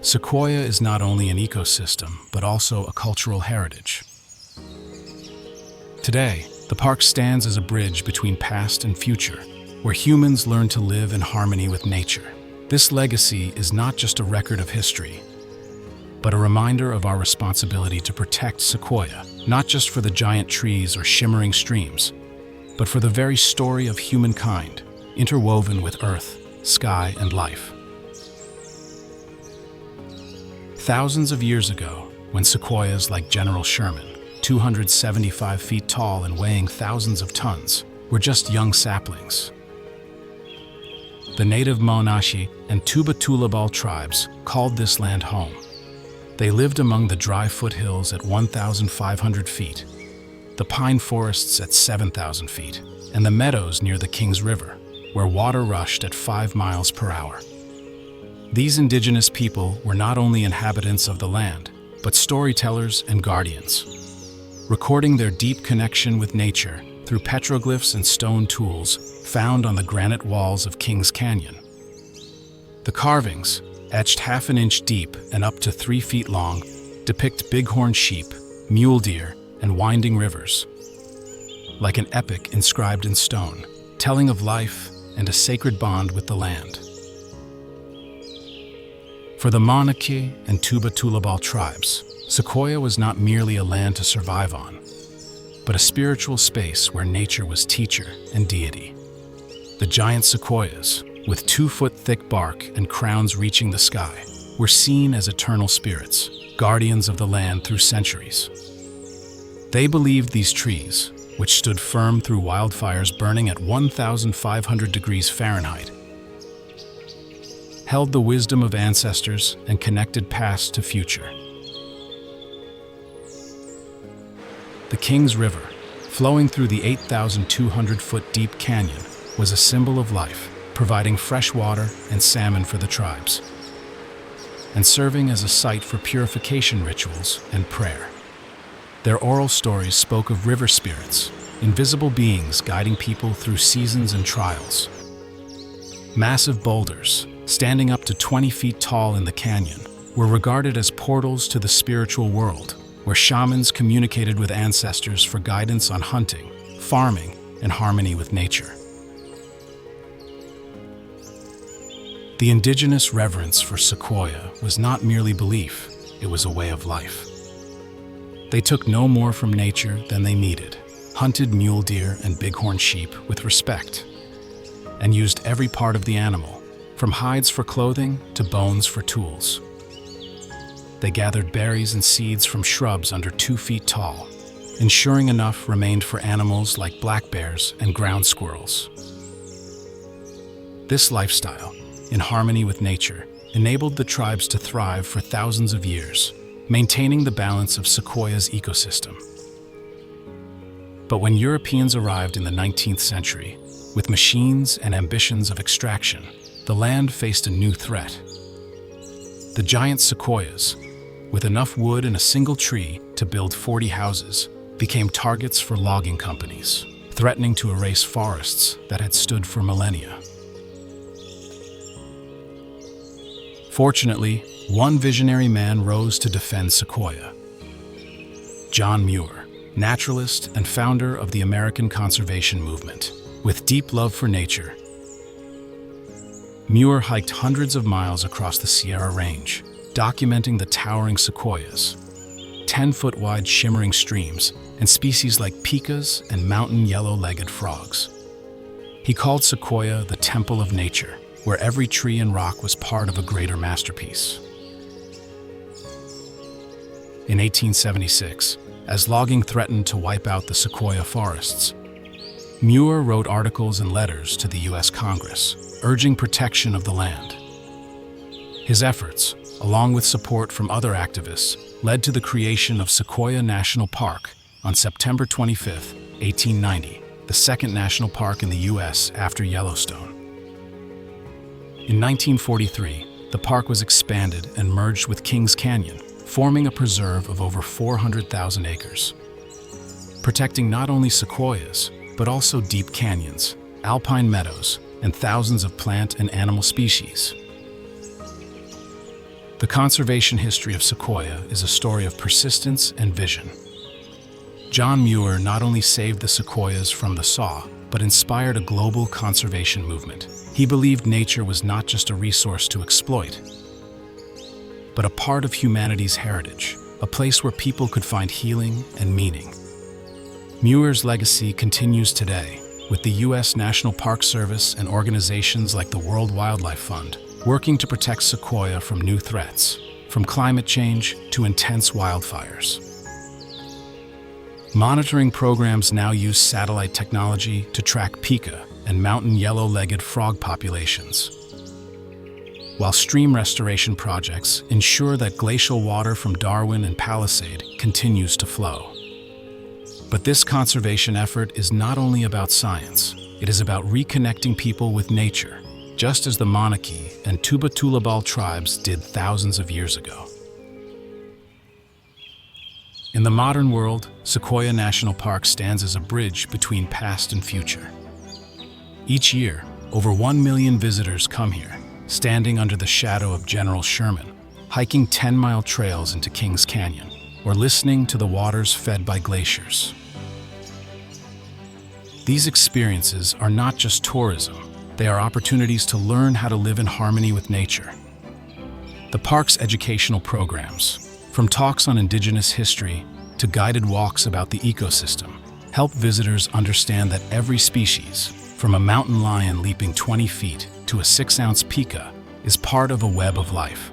Sequoia is not only an ecosystem, but also a cultural heritage. Today, the park stands as a bridge between past and future, where humans learn to live in harmony with nature. This legacy is not just a record of history, but a reminder of our responsibility to protect Sequoia, not just for the giant trees or shimmering streams, but for the very story of humankind, interwoven with earth, sky, and life. Thousands of years ago, when sequoias like General Sherman, 275 feet tall and weighing thousands of tons, were just young saplings, the native Monashi and Tuba-Tulabal tribes called this land home. They lived among the dry foothills at 1,500 feet, the pine forests at 7,000 feet, and the meadows near the Kings River, where water rushed at 5 miles per hour. These indigenous people were not only inhabitants of the land, but storytellers and guardians, recording their deep connection with nature through petroglyphs and stone tools found on the granite walls of Kings Canyon. The carvings, etched half an inch deep and up to 3 feet long, depict bighorn sheep, mule deer, and winding rivers, like an epic inscribed in stone, telling of life and a sacred bond with the land. For the Monoki and Tuba-Tulabal tribes, Sequoia was not merely a land to survive on, but a spiritual space where nature was teacher and deity. The giant sequoias, with 2-foot-thick bark and crowns reaching the sky, were seen as eternal spirits, guardians of the land through centuries. They believed these trees, which stood firm through wildfires burning at 1,500 degrees Fahrenheit, held the wisdom of ancestors and connected past to future. The Kings River, flowing through the 8,200-foot-deep canyon, was a symbol of life, providing fresh water and salmon for the tribes, and serving as a site for purification rituals and prayer. Their oral stories spoke of river spirits, invisible beings guiding people through seasons and trials. Massive boulders, standing up to 20 feet tall in the canyon, were regarded as portals to the spiritual world, where shamans communicated with ancestors for guidance on hunting, farming, and harmony with nature. The indigenous reverence for Sequoia was not merely belief, it was a way of life. They took no more from nature than they needed, hunted mule deer and bighorn sheep with respect, and used every part of the animal, from hides for clothing to bones for tools. They gathered berries and seeds from shrubs under 2 feet tall, ensuring enough remained for animals like black bears and ground squirrels. This lifestyle, in harmony with nature, enabled the tribes to thrive for thousands of years, maintaining the balance of Sequoia's ecosystem. But when Europeans arrived in the 19th century, with machines and ambitions of extraction, the land faced a new threat. The giant sequoias, with enough wood in a single tree to build 40 houses, became targets for logging companies. threatening to erase forests that had stood for millennia. Fortunately, one visionary man rose to defend Sequoia. John Muir, naturalist and founder of the American conservation movement. With deep love for nature, Muir hiked hundreds of miles across the Sierra Range, documenting the towering sequoias, 10-foot-wide shimmering streams, and species like picas and mountain yellow-legged frogs. He called Sequoia the temple of nature, where every tree and rock was part of a greater masterpiece. In 1876, as logging threatened to wipe out the sequoia forests, Muir wrote articles and letters to the U.S. Congress, urging protection of the land. His efforts, along with support from other activists, led to the creation of Sequoia National Park on September 25, 1890, the second national park in the U.S. after Yellowstone. In 1943, the park was expanded and merged with Kings Canyon, forming a preserve of over 400,000 acres, protecting not only sequoias, but also deep canyons, alpine meadows, and thousands of plant and animal species. The conservation history of Sequoia is a story of persistence and vision. John Muir not only saved the sequoias from the saw, but inspired a global conservation movement. He believed nature was not just a resource to exploit, but a part of humanity's heritage, a place where people could find healing and meaning. Muir's legacy continues today, with the U.S. National Park Service and organizations like the World Wildlife Fund working to protect Sequoia from new threats, from climate change to intense wildfires. Monitoring programs now use satellite technology to track pica and mountain yellow-legged frog populations, while stream restoration projects ensure that glacial water from Darwin and Palisade continues to flow. But this conservation effort is not only about science, it is about reconnecting people with nature, just as the Monoki and Tuba-Tulabal tribes did thousands of years ago. In the modern world, Sequoia National Park stands as a bridge between past and future. Each year, over 1 million visitors come here, standing under the shadow of General Sherman, hiking 10-mile trails into Kings Canyon, or listening to the waters fed by glaciers. These experiences are not just tourism, they are opportunities to learn how to live in harmony with nature. The park's educational programs, from talks on indigenous history to guided walks about the ecosystem, help visitors understand that every species, from a mountain lion leaping 20 feet to a 6-ounce pica, is part of a web of life.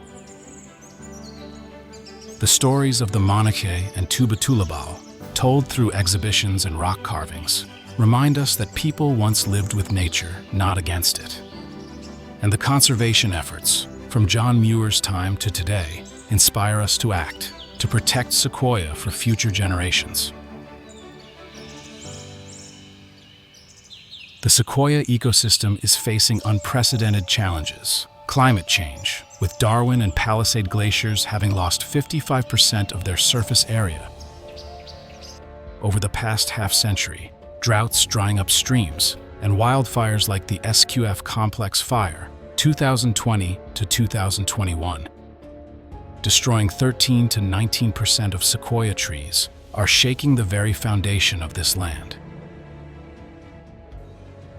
The stories of the Monoki and Tuba-Tulabal, told through exhibitions and rock carvings, remind us that people once lived with nature, not against it. And the conservation efforts, from John Muir's time to today, inspire us to act, to protect Sequoia for future generations. The Sequoia ecosystem is facing unprecedented challenges. Climate change, with Darwin and Palisade glaciers having lost 55% of their surface area over the past half-century, droughts drying up streams, and wildfires like the SQF Complex Fire, 2020 to 2021, destroying 13 to 19% of sequoia trees, are shaking the very foundation of this land.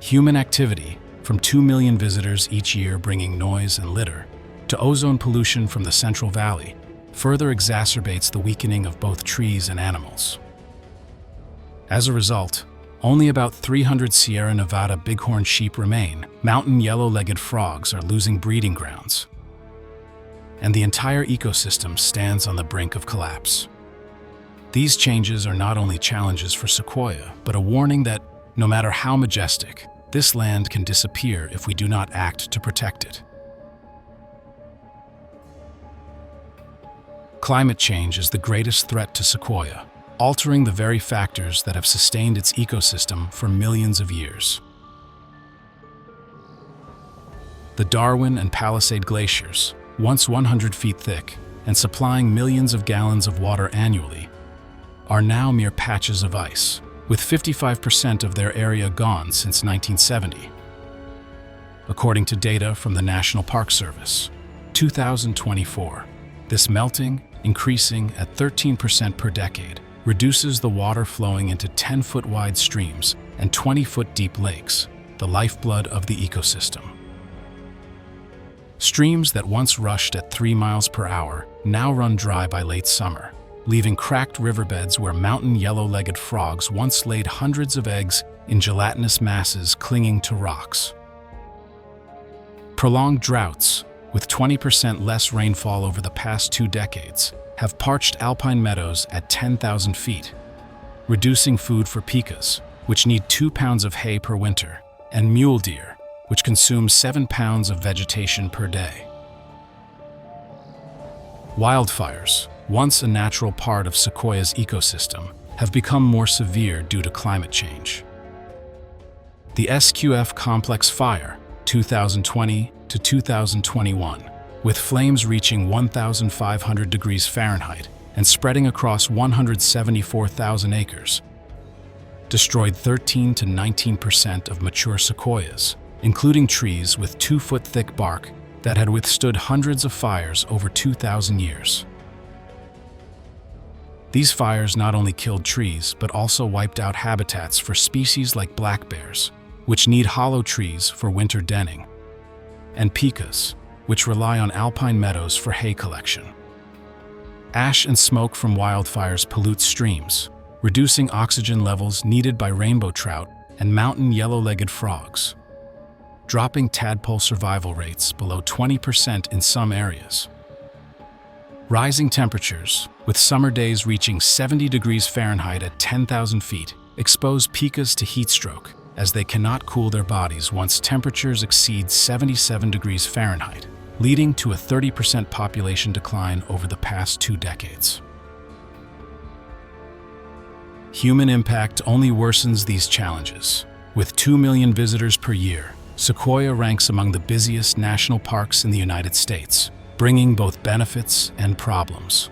Human activity, from 2 million visitors each year bringing noise and litter, to ozone pollution from the Central Valley, further exacerbates the weakening of both trees and animals. As a result, only about 300 Sierra Nevada bighorn sheep remain. Mountain yellow-legged frogs are losing breeding grounds, and the entire ecosystem stands on the brink of collapse. These changes are not only challenges for Sequoia, but a warning that, no matter how majestic, this land can disappear if we do not act to protect it. Climate change is the greatest threat to Sequoia, altering the very factors that have sustained its ecosystem for millions of years. The Darwin and Palisade glaciers, once 100 feet thick and supplying millions of gallons of water annually, are now mere patches of ice, with 55% of their area gone since 1970. According to data from the National Park Service, 2024, this melting, increasing at 13% per decade, reduces the water flowing into 10-foot wide streams and 20-foot deep lakes, the lifeblood of the ecosystem. Streams that once rushed at 3 miles per hour now run dry by late summer, leaving cracked riverbeds where mountain yellow-legged frogs once laid hundreds of eggs in gelatinous masses clinging to rocks. Prolonged droughts, with 20% less rainfall over the past 2 decades, have parched alpine meadows at 10,000 feet, reducing food for pikas, which need 2 pounds of hay per winter, and mule deer, which consume 7 pounds of vegetation per day. Wildfires, once a natural part of Sequoia's ecosystem, have become more severe due to climate change. The SQF Complex Fire, 2020 to 2021, with flames reaching 1,500 degrees Fahrenheit and spreading across 174,000 acres, destroyed 13 to 19% of mature sequoias, including trees with 2-foot thick bark that had withstood hundreds of fires over 2,000 years. These fires not only killed trees, but also wiped out habitats for species like black bears, which need hollow trees for winter denning, and pikas, which rely on alpine meadows for hay collection. Ash and smoke from wildfires pollute streams, reducing oxygen levels needed by rainbow trout and mountain yellow-legged frogs, dropping tadpole survival rates below 20% in some areas. Rising temperatures, with summer days reaching 70 degrees Fahrenheit at 10,000 feet, expose pikas to heat stroke, as they cannot cool their bodies once temperatures exceed 77 degrees Fahrenheit, leading to a 30% population decline over the past 2 decades. Human impact only worsens these challenges. With 2 million visitors per year, Sequoia ranks among the busiest national parks in the United States, bringing both benefits and problems.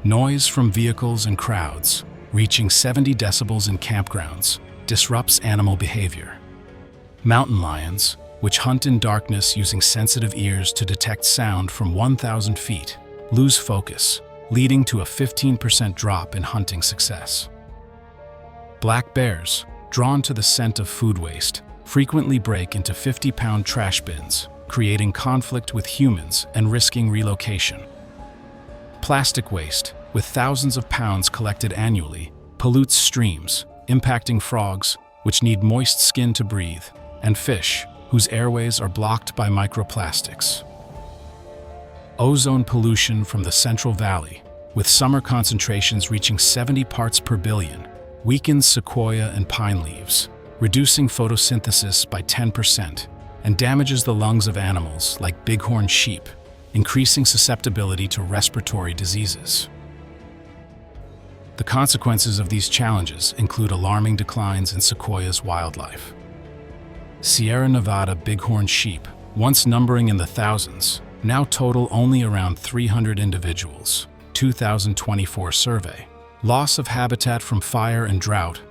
Noise from vehicles and crowds, reaching 70 decibels in campgrounds, disrupts animal behavior. Mountain lions, which hunt in darkness using sensitive ears to detect sound from 1,000 feet, lose focus, leading to a 15% drop in hunting success. Black bears, drawn to the scent of food waste, frequently break into 50-pound trash bins, creating conflict with humans and risking relocation. Plastic waste, with thousands of pounds collected annually, pollutes streams, impacting frogs, which need moist skin to breathe, and fish, whose airways are blocked by microplastics. Ozone pollution from the Central Valley, with summer concentrations reaching 70 parts per billion, weakens sequoia and pine leaves, reducing photosynthesis by 10%, and damages the lungs of animals like bighorn sheep, increasing susceptibility to respiratory diseases. The consequences of these challenges include alarming declines in Sequoia's wildlife. Sierra Nevada bighorn sheep, once numbering in the thousands, now total only around 300 individuals, 2024 survey. Loss of habitat from fire and drought,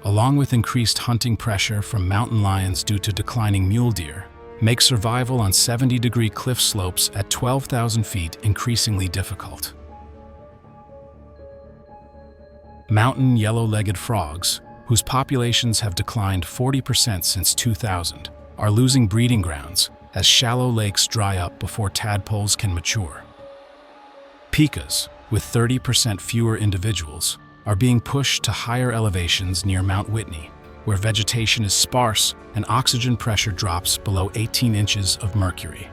along with increased hunting pressure from mountain lions due to declining mule deer, make survival on 70-degree cliff slopes at 12,000 feet increasingly difficult. Mountain yellow-legged frogs, whose populations have declined 40% since 2000, are losing breeding grounds as shallow lakes dry up before tadpoles can mature. Pikas, with 30% fewer individuals, are being pushed to higher elevations near Mount Whitney, where vegetation is sparse and oxygen pressure drops below 18 inches of mercury.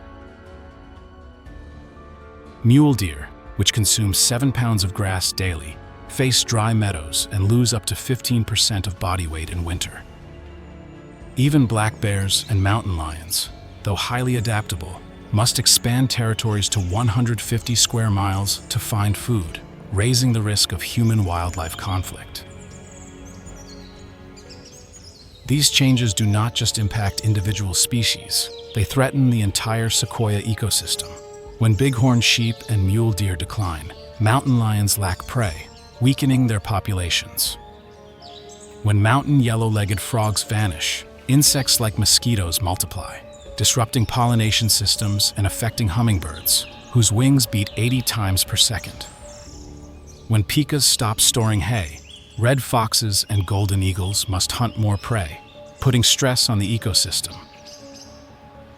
Mule deer, which consume 7 pounds of grass daily, face dry meadows and lose up to 15% of body weight in winter. Even black bears and mountain lions, though highly adaptable, must expand territories to 150 square miles to find food, raising the risk of human-wildlife conflict. These changes do not just impact individual species, they threaten the entire sequoia ecosystem. When bighorn sheep and mule deer decline, mountain lions lack prey, weakening their populations. When mountain yellow-legged frogs vanish, insects like mosquitoes multiply, disrupting pollination systems and affecting hummingbirds, whose wings beat 80 times per second. When pikas stop storing hay, red foxes and golden eagles must hunt more prey, putting stress on the ecosystem.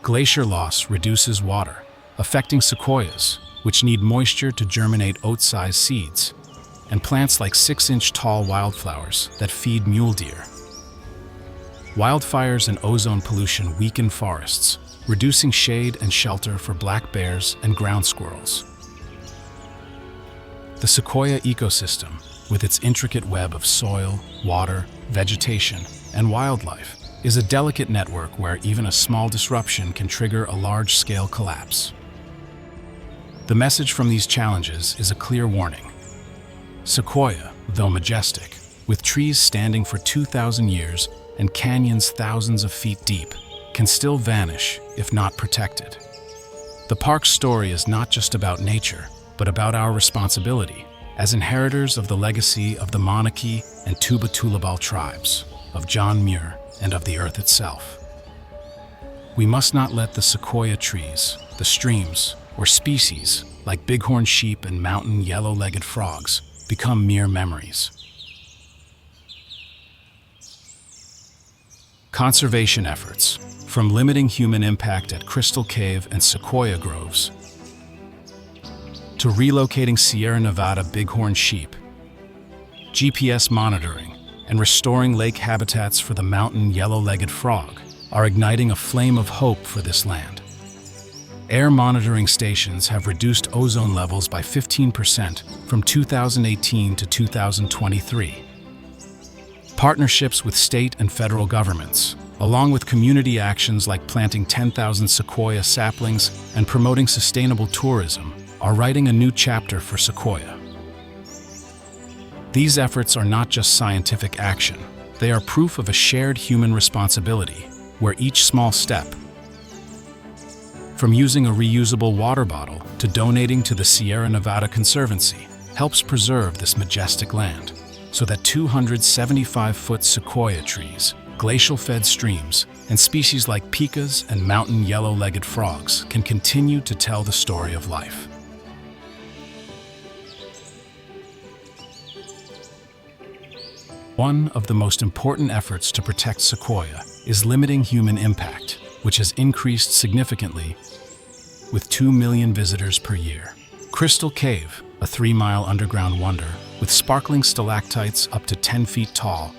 Glacier loss reduces water, affecting sequoias, which need moisture to germinate oat-sized seeds, and plants like 6-inch tall wildflowers that feed mule deer. Wildfires and ozone pollution weaken forests, reducing shade and shelter for black bears and ground squirrels. The sequoia ecosystem, with its intricate web of soil, water, vegetation, and wildlife, is a delicate network where even a small disruption can trigger a large-scale collapse. The message from these challenges is a clear warning. Sequoia, though majestic, with trees standing for 2,000 years and canyons thousands of feet deep, can still vanish if not protected. The park's story is not just about nature, but about our responsibility as inheritors of the legacy of the Monoki and Tuba-Tulabal tribes, of John Muir, and of the earth itself. We must not let the sequoia trees, the streams, or species like bighorn sheep and mountain yellow-legged frogs become mere memories. Conservation efforts, from limiting human impact at Crystal Cave and sequoia groves, to relocating Sierra Nevada bighorn sheep, GPS monitoring, and restoring lake habitats for the mountain yellow-legged frog, are igniting a flame of hope for this land. Air monitoring stations have reduced ozone levels by 15% from 2018 to 2023. Partnerships with state and federal governments, along with community actions like planting 10,000 sequoia saplings and promoting sustainable tourism, are writing a new chapter for Sequoia. These efforts are not just scientific action, they are proof of a shared human responsibility, where each small step, from using a reusable water bottle to donating to the Sierra Nevada Conservancy, helps preserve this majestic land, so that 275-foot sequoia trees, glacial-fed streams, and species like pikas and mountain yellow-legged frogs can continue to tell the story of life. One of the most important efforts to protect sequoia is limiting human impact, which has increased significantly with 2 million visitors per year. Crystal Cave, a 3-mile underground wonder with sparkling stalactites up to 10 feet tall,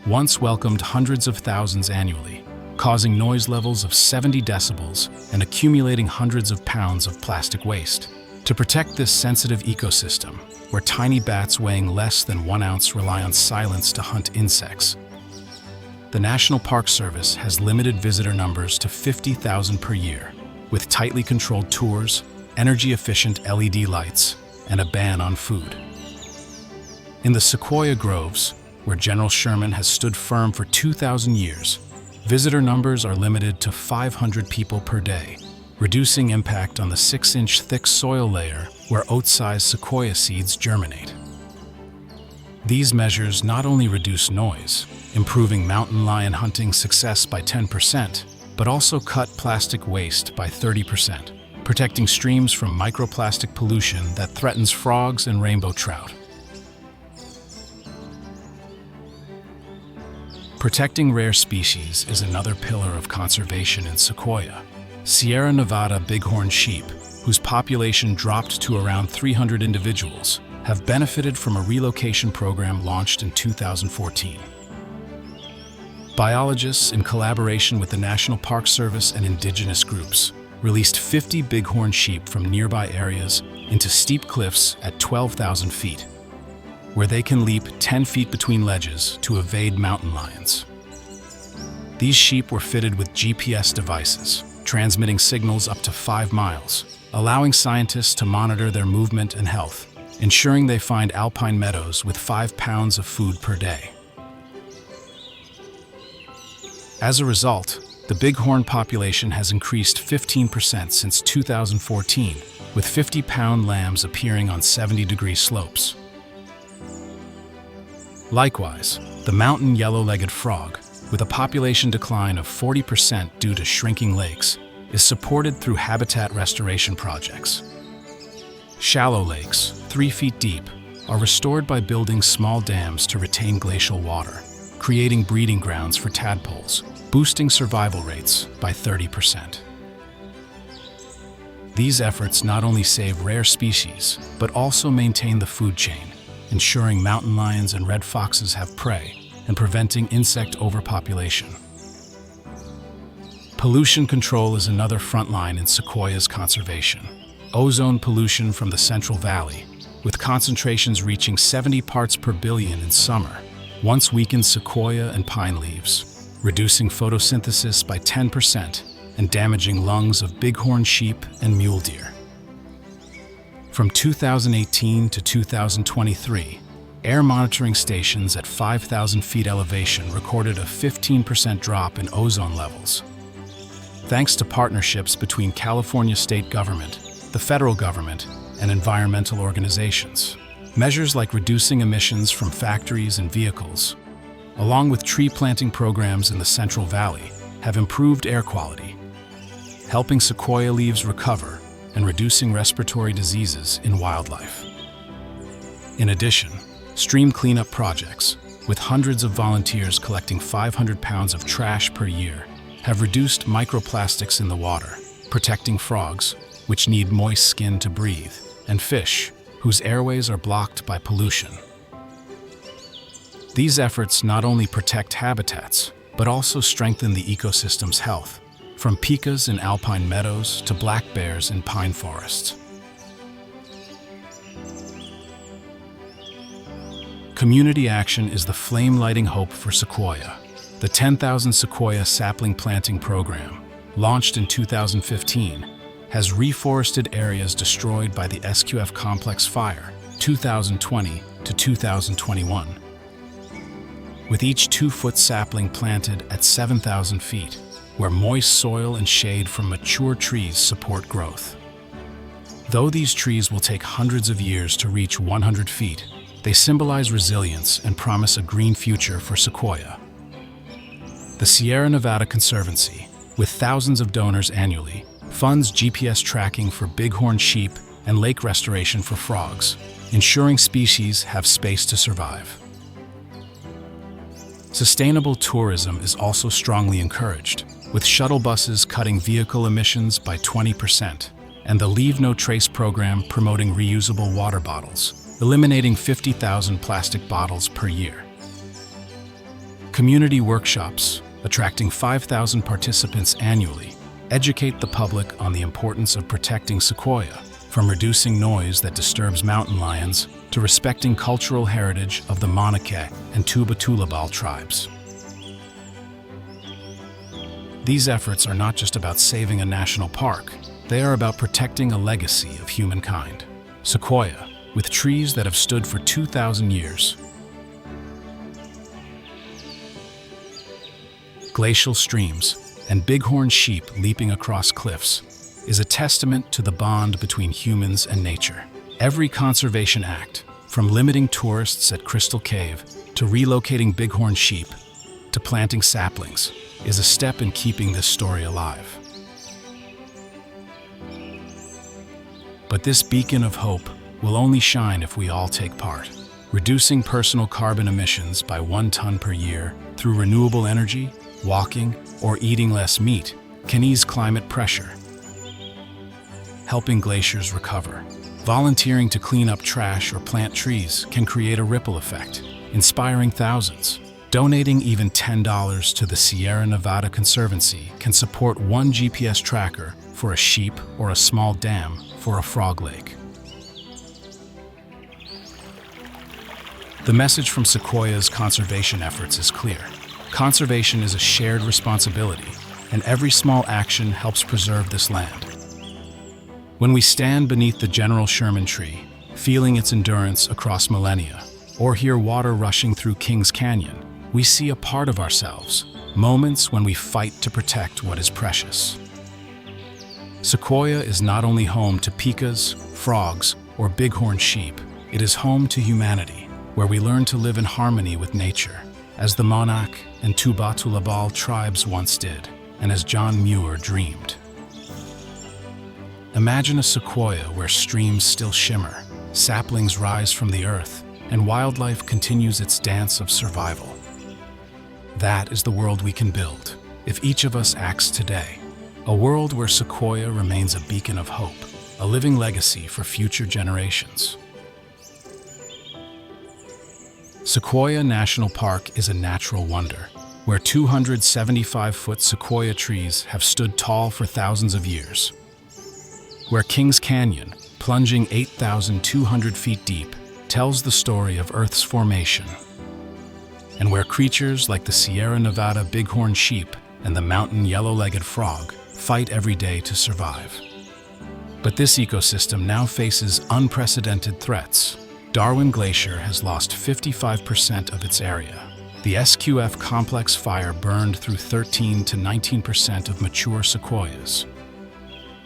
once welcomed hundreds of thousands annually, causing noise levels of 70 decibels and accumulating hundreds of pounds of plastic waste. To protect this sensitive ecosystem, where tiny bats weighing less than 1 ounce rely on silence to hunt insects, the National Park Service has limited visitor numbers to 50,000 per year, with tightly controlled tours, energy-efficient LED lights, and a ban on food. In the sequoia groves, where General Sherman has stood firm for 2,000 years, visitor numbers are limited to 500 people per day, reducing impact on the 6-inch thick soil layer where oat-sized sequoia seeds germinate. These measures not only reduce noise, improving mountain lion hunting success by 10%, but also cut plastic waste by 30%, protecting streams from microplastic pollution that threatens frogs and rainbow trout. Protecting rare species is another pillar of conservation in Sequoia. Sierra Nevada bighorn sheep, whose population dropped to around 300 individuals, have benefited from a relocation program launched in 2014. Biologists, in collaboration with the National Park Service and indigenous groups, released 50 bighorn sheep from nearby areas into steep cliffs at 12,000 feet, where they can leap 10 feet between ledges to evade mountain lions. These sheep were fitted with GPS devices, transmitting signals up to 5 miles, allowing scientists to monitor their movement and health, ensuring they find alpine meadows with 5 pounds of food per day. As a result, the bighorn population has increased 15% since 2014, with 50-pound lambs appearing on 70-degree slopes. Likewise, the mountain yellow-legged frog, with a population decline of 40% due to shrinking lakes, is supported through habitat restoration projects. Shallow lakes, 3 feet deep, are restored by building small dams to retain glacial water, creating breeding grounds for tadpoles, boosting survival rates by 30%. These efforts not only save rare species, but also maintain the food chain, ensuring mountain lions and red foxes have prey and preventing insect overpopulation. Pollution control is another front line in sequoias conservation. Ozone pollution from the Central Valley, with concentrations reaching 70 parts per billion in summer, once weakened sequoia and pine leaves, reducing photosynthesis by 10% and damaging lungs of bighorn sheep and mule deer. From 2018 to 2023, air monitoring stations at 5,000 feet elevation recorded a 15% drop in ozone levels. Thanks to partnerships between California state government, the federal government, and environmental organizations. Measures like reducing emissions from factories and vehicles, along with tree planting programs in the Central Valley, have improved air quality, helping sequoia leaves recover and reducing respiratory diseases in wildlife. In addition, stream cleanup projects, with hundreds of volunteers collecting 500 pounds of trash per year, have reduced microplastics in the water, protecting frogs, which need moist skin to breathe, and fish, whose airways are blocked by pollution. These efforts not only protect habitats, but also strengthen the ecosystem's health, from pikas in alpine meadows to black bears in pine forests. Community action is the flame-lighting hope for Sequoia. The 10,000 Sequoia sapling planting program, launched in 2015, has reforested areas destroyed by the SQF complex fire 2020 to 2021. With each 2-foot sapling planted at 7,000 feet, where moist soil and shade from mature trees support growth. Though these trees will take hundreds of years to reach 100 feet, they symbolize resilience and promise a green future for Sequoia. The Sierra Nevada Conservancy, with thousands of donors annually, funds GPS tracking for bighorn sheep and lake restoration for frogs, ensuring species have space to survive. Sustainable tourism is also strongly encouraged, with shuttle buses cutting vehicle emissions by 20% and the Leave No Trace program promoting reusable water bottles, eliminating 50,000 plastic bottles per year. Community workshops, attracting 5,000 participants annually, educate the public on the importance of protecting sequoia, from reducing noise that disturbs mountain lions to respecting cultural heritage of the Monake and Tuba-Tulabal tribes. These efforts are not just about saving a national park, they are about protecting a legacy of humankind. Sequoia, with trees that have stood for 2,000 years. Glacial streams and bighorn sheep leaping across cliffs is a testament to the bond between humans and nature. Every conservation act, from limiting tourists at Crystal Cave to relocating bighorn sheep to planting saplings, is a step in keeping this story alive. But this beacon of hope will only shine if we all take part. Reducing personal carbon emissions by 1 ton per year through renewable energy, walking, or eating less meat can ease climate pressure. Helping glaciers recover. Volunteering to clean up trash or plant trees can create a ripple effect, inspiring thousands. Donating even $10 to the Sierra Nevada Conservancy can support 1 GPS tracker for a sheep or a small dam for a frog lake. The message from Sequoia's conservation efforts is clear. Conservation is a shared responsibility, and every small action helps preserve this land. When we stand beneath the General Sherman tree, feeling its endurance across millennia, or hear water rushing through Kings Canyon, we see a part of ourselves, moments when we fight to protect what is precious. Sequoia is not only home to pikas, frogs, or bighorn sheep, it is home to humanity, where we learn to live in harmony with nature, as the Monak and Tubatulabal tribes once did, and as John Muir dreamed. Imagine a sequoia where streams still shimmer, saplings rise from the earth, and wildlife continues its dance of survival. That is the world we can build, if each of us acts today. A world where Sequoia remains a beacon of hope, a living legacy for future generations. Sequoia National Park is a natural wonder, where 275-foot sequoia trees have stood tall for thousands of years. Where Kings Canyon, plunging 8,200 feet deep, tells the story of Earth's formation. And where creatures like the Sierra Nevada bighorn sheep and the mountain yellow-legged frog fight every day to survive. But this ecosystem now faces unprecedented threats. Darwin Glacier has lost 55% of its area. The SQF complex fire burned through 13 to 19% of mature sequoias.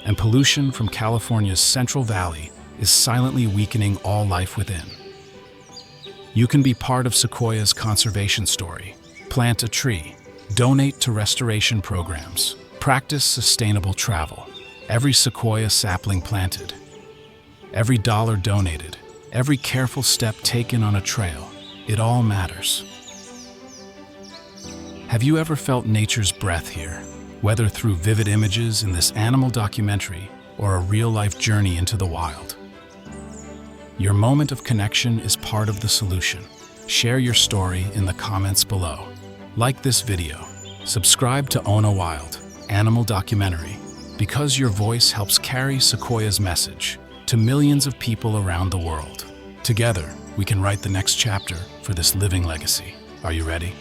And pollution from California's Central Valley is silently weakening all life within. You can be part of Sequoia's conservation story. Plant a tree, donate to restoration programs, practice sustainable travel. Every sequoia sapling planted, every dollar donated, every careful step taken on a trail, it all matters. Have you ever felt nature's breath here, whether through vivid images in this animal documentary or a real-life journey into the wild? Your moment of connection is part of the solution. Share your story in the comments below. Like this video. Subscribe to Own a Wild Animal Documentary, because your voice helps carry Sequoia's message to millions of people around the world. Together, we can write the next chapter for this living legacy. Are you ready?